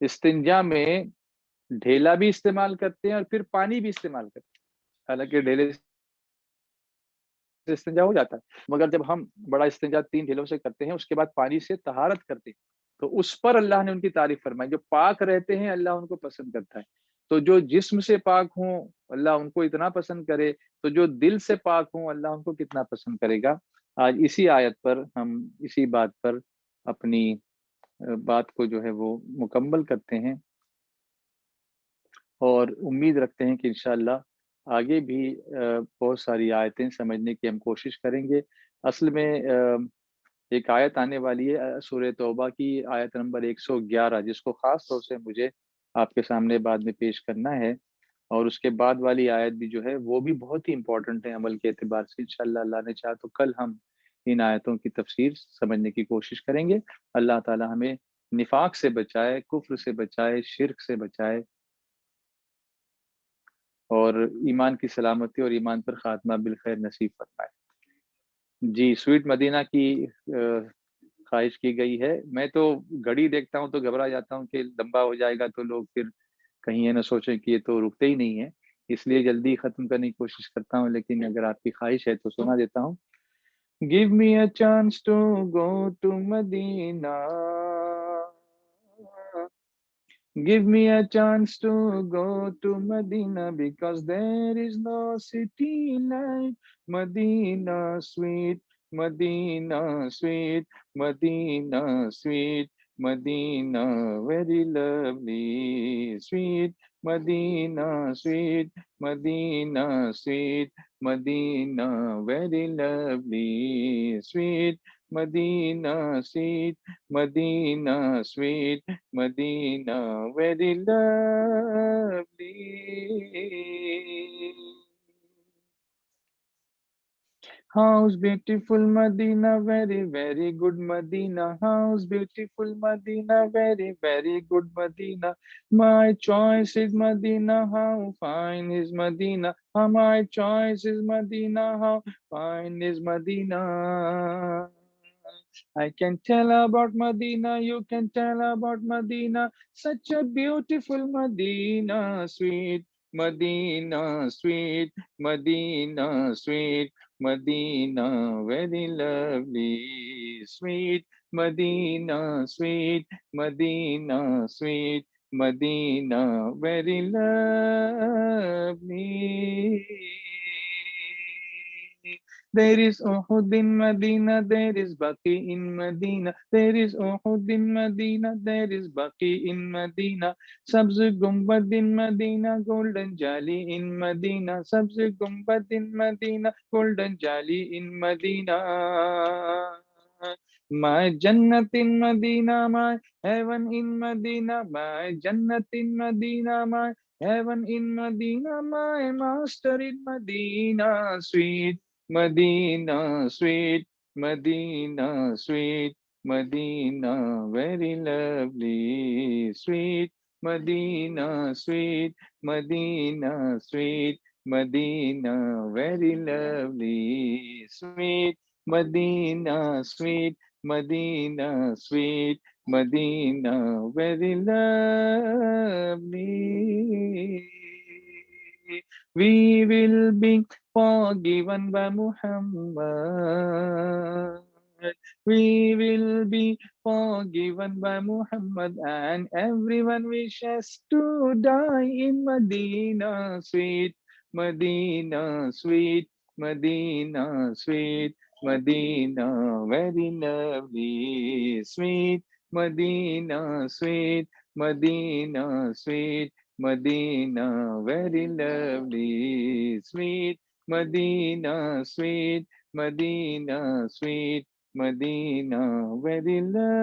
استنجا میں ڈھیلا بھی استعمال کرتے ہیں اور پھر پانی بھی استعمال کرتے ہیں۔ حالانکہ ڈھیلے سے استنجا ہو جاتا ہے، مگر جب ہم بڑا استنجا 3 ڈھیلوں سے کرتے ہیں، اس کے بعد پانی سے طہارت کرتے ہیں، تو اس پر اللہ نے ان کی تعریف فرمائی۔ جو پاک رہتے ہیں اللہ ان کو پسند کرتا ہے، تو جو جسم سے پاک ہوں اللہ ان کو اتنا پسند کرے، تو جو دل سے پاک ہوں اللہ ان کو کتنا پسند کرے گا۔ آج اسی آیت پر ہم اسی بات پر اپنی بات کو جو ہے وہ مکمل کرتے ہیں، اور امید رکھتے ہیں کہ انشاءاللہ آگے بھی بہت ساری آیتیں سمجھنے کی ہم کوشش کریں گے۔ اصل میں ایک آیت آنے والی ہے سورہ توبہ کی آیت نمبر 111، جس کو خاص طور سے مجھے آپ کے سامنے بعد میں پیش کرنا ہے، اور اس کے بعد والی آیت بھی جو ہے وہ بھی بہت ہی امپورٹنٹ ہے عمل کے اعتبار سے۔ انشاءاللہ اللہ نے چاہا تو کل ہم ان آیتوں کی تفسیر سمجھنے کی کوشش کریں گے۔ اللہ تعالی ہمیں نفاق سے بچائے، کفر سے بچائے، شرک سے بچائے، اور ایمان کی سلامتی اور ایمان پر خاتمہ بالخیر نصیب فرمائے۔ جی، سویٹ مدینہ کی خواہش کی گئی ہے۔ میں تو گھڑی دیکھتا ہوں تو گھبرا جاتا ہوں کہ لمبا ہو جائے گا تو لوگ پھر کہیں یہ نہ سوچیں کہ یہ تو رکتے ہی نہیں ہے، اس لیے جلدی ختم کرنے کی کوشش کرتا ہوں، لیکن اگر آپ کی خواہش ہے تو سنا دیتا ہوں۔ Give me a chance to go to Medina. Give me a chance to go to Medina, because there is no city like Medina, sweet Medina, sweet Medina, sweet Medina, very lovely, sweet Medina, sweet Medina, sweet Medina, very lovely, sweet Medina, sweet Medina, sweet Medina, very lovely. How's beautiful Medina, very, very good Medina. How's beautiful Medina, very, very good Medina. My choice is Medina, how fine is Medina. My choice is Medina, how fine is Medina. I can tell about Medina, you can tell about Medina. Such a beautiful Medina, sweet Medina, sweet Medina, sweet Medina, very lovely, sweet Medina, sweet Medina, sweet Medina, very lovely. There is Uhud in Medina, there is Baqi in Medina. There is Uhud in Medina, there is Baqi in Medina. Sabz Gumbad in Medina, golden jali in Medina. Sabz Gumbad in Medina, golden jali in Medina. My Jannat in Medina, my heaven in Medina. My Jannat in Medina, my heaven in Medina. My master in Medina, sweet Medina, sweet Medina, sweet Medina, very lovely, sweet Medina, sweet Medina, sweet Medina, very lovely, sweet Medina, sweet Medina, sweet Medina, very lovely. We will be forgiven by Muhammad. We will be forgiven by Muhammad, and everyone wishes to die in Medina, sweet Medina, sweet Medina, sweet Medina, very lovely, sweet Medina, sweet Medina, sweet Medina, very lovely, sweet Medina, sweet Medina, sweet Medina, very lovely.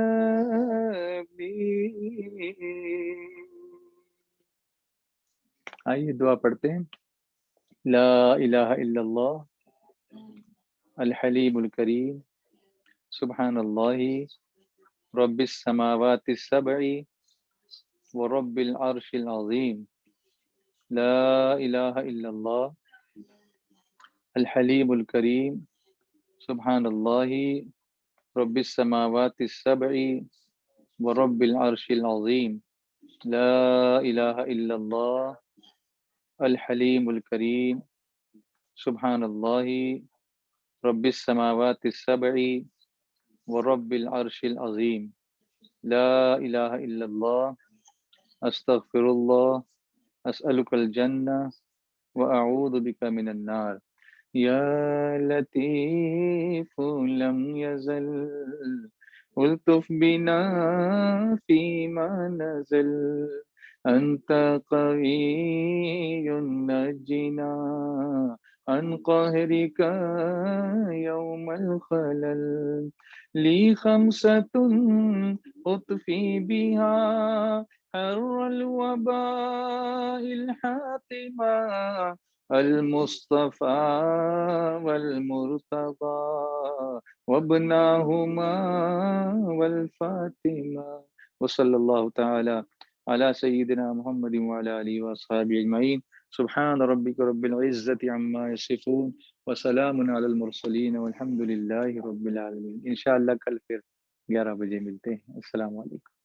آئیے دعا پڑھتے ہیں۔ لا الہ الا اللہ الحلیم الکریم سبحان اللہ رب السماوات السبع ورب العرش العظیم لا الہ الا اللہ الحلیم الکریم سبحان اللہ رب السماوات السبع ورب العرش العظیم لا الہ الا اللہ الحلیم الکریم سبحان اللہ رب السماوات السبع ورب العرش العظیم لا الہ الا اللہ استغفر اللہ اسألک الجنہ واعوذ بک من النار یا لطیف لم یزل الطف بنا فیما نزل انت قوی نجنا عن قهرك يوم الخلل. لي خمسة أطفي بها حر الوباء الحاتمة: المصطفى والمرتضى وابناهما والفاطمة. وصلى الله تعالى على سيدنا محمد وعلى آله وأصحابه أجمعين. سبحان ربك رب العزة عما يصفون وسلام على المرسلين والحمد لله رب العالمين. انشاءاللہ کل پھر 11 بجے ملتے ہیں. السلام علیکم.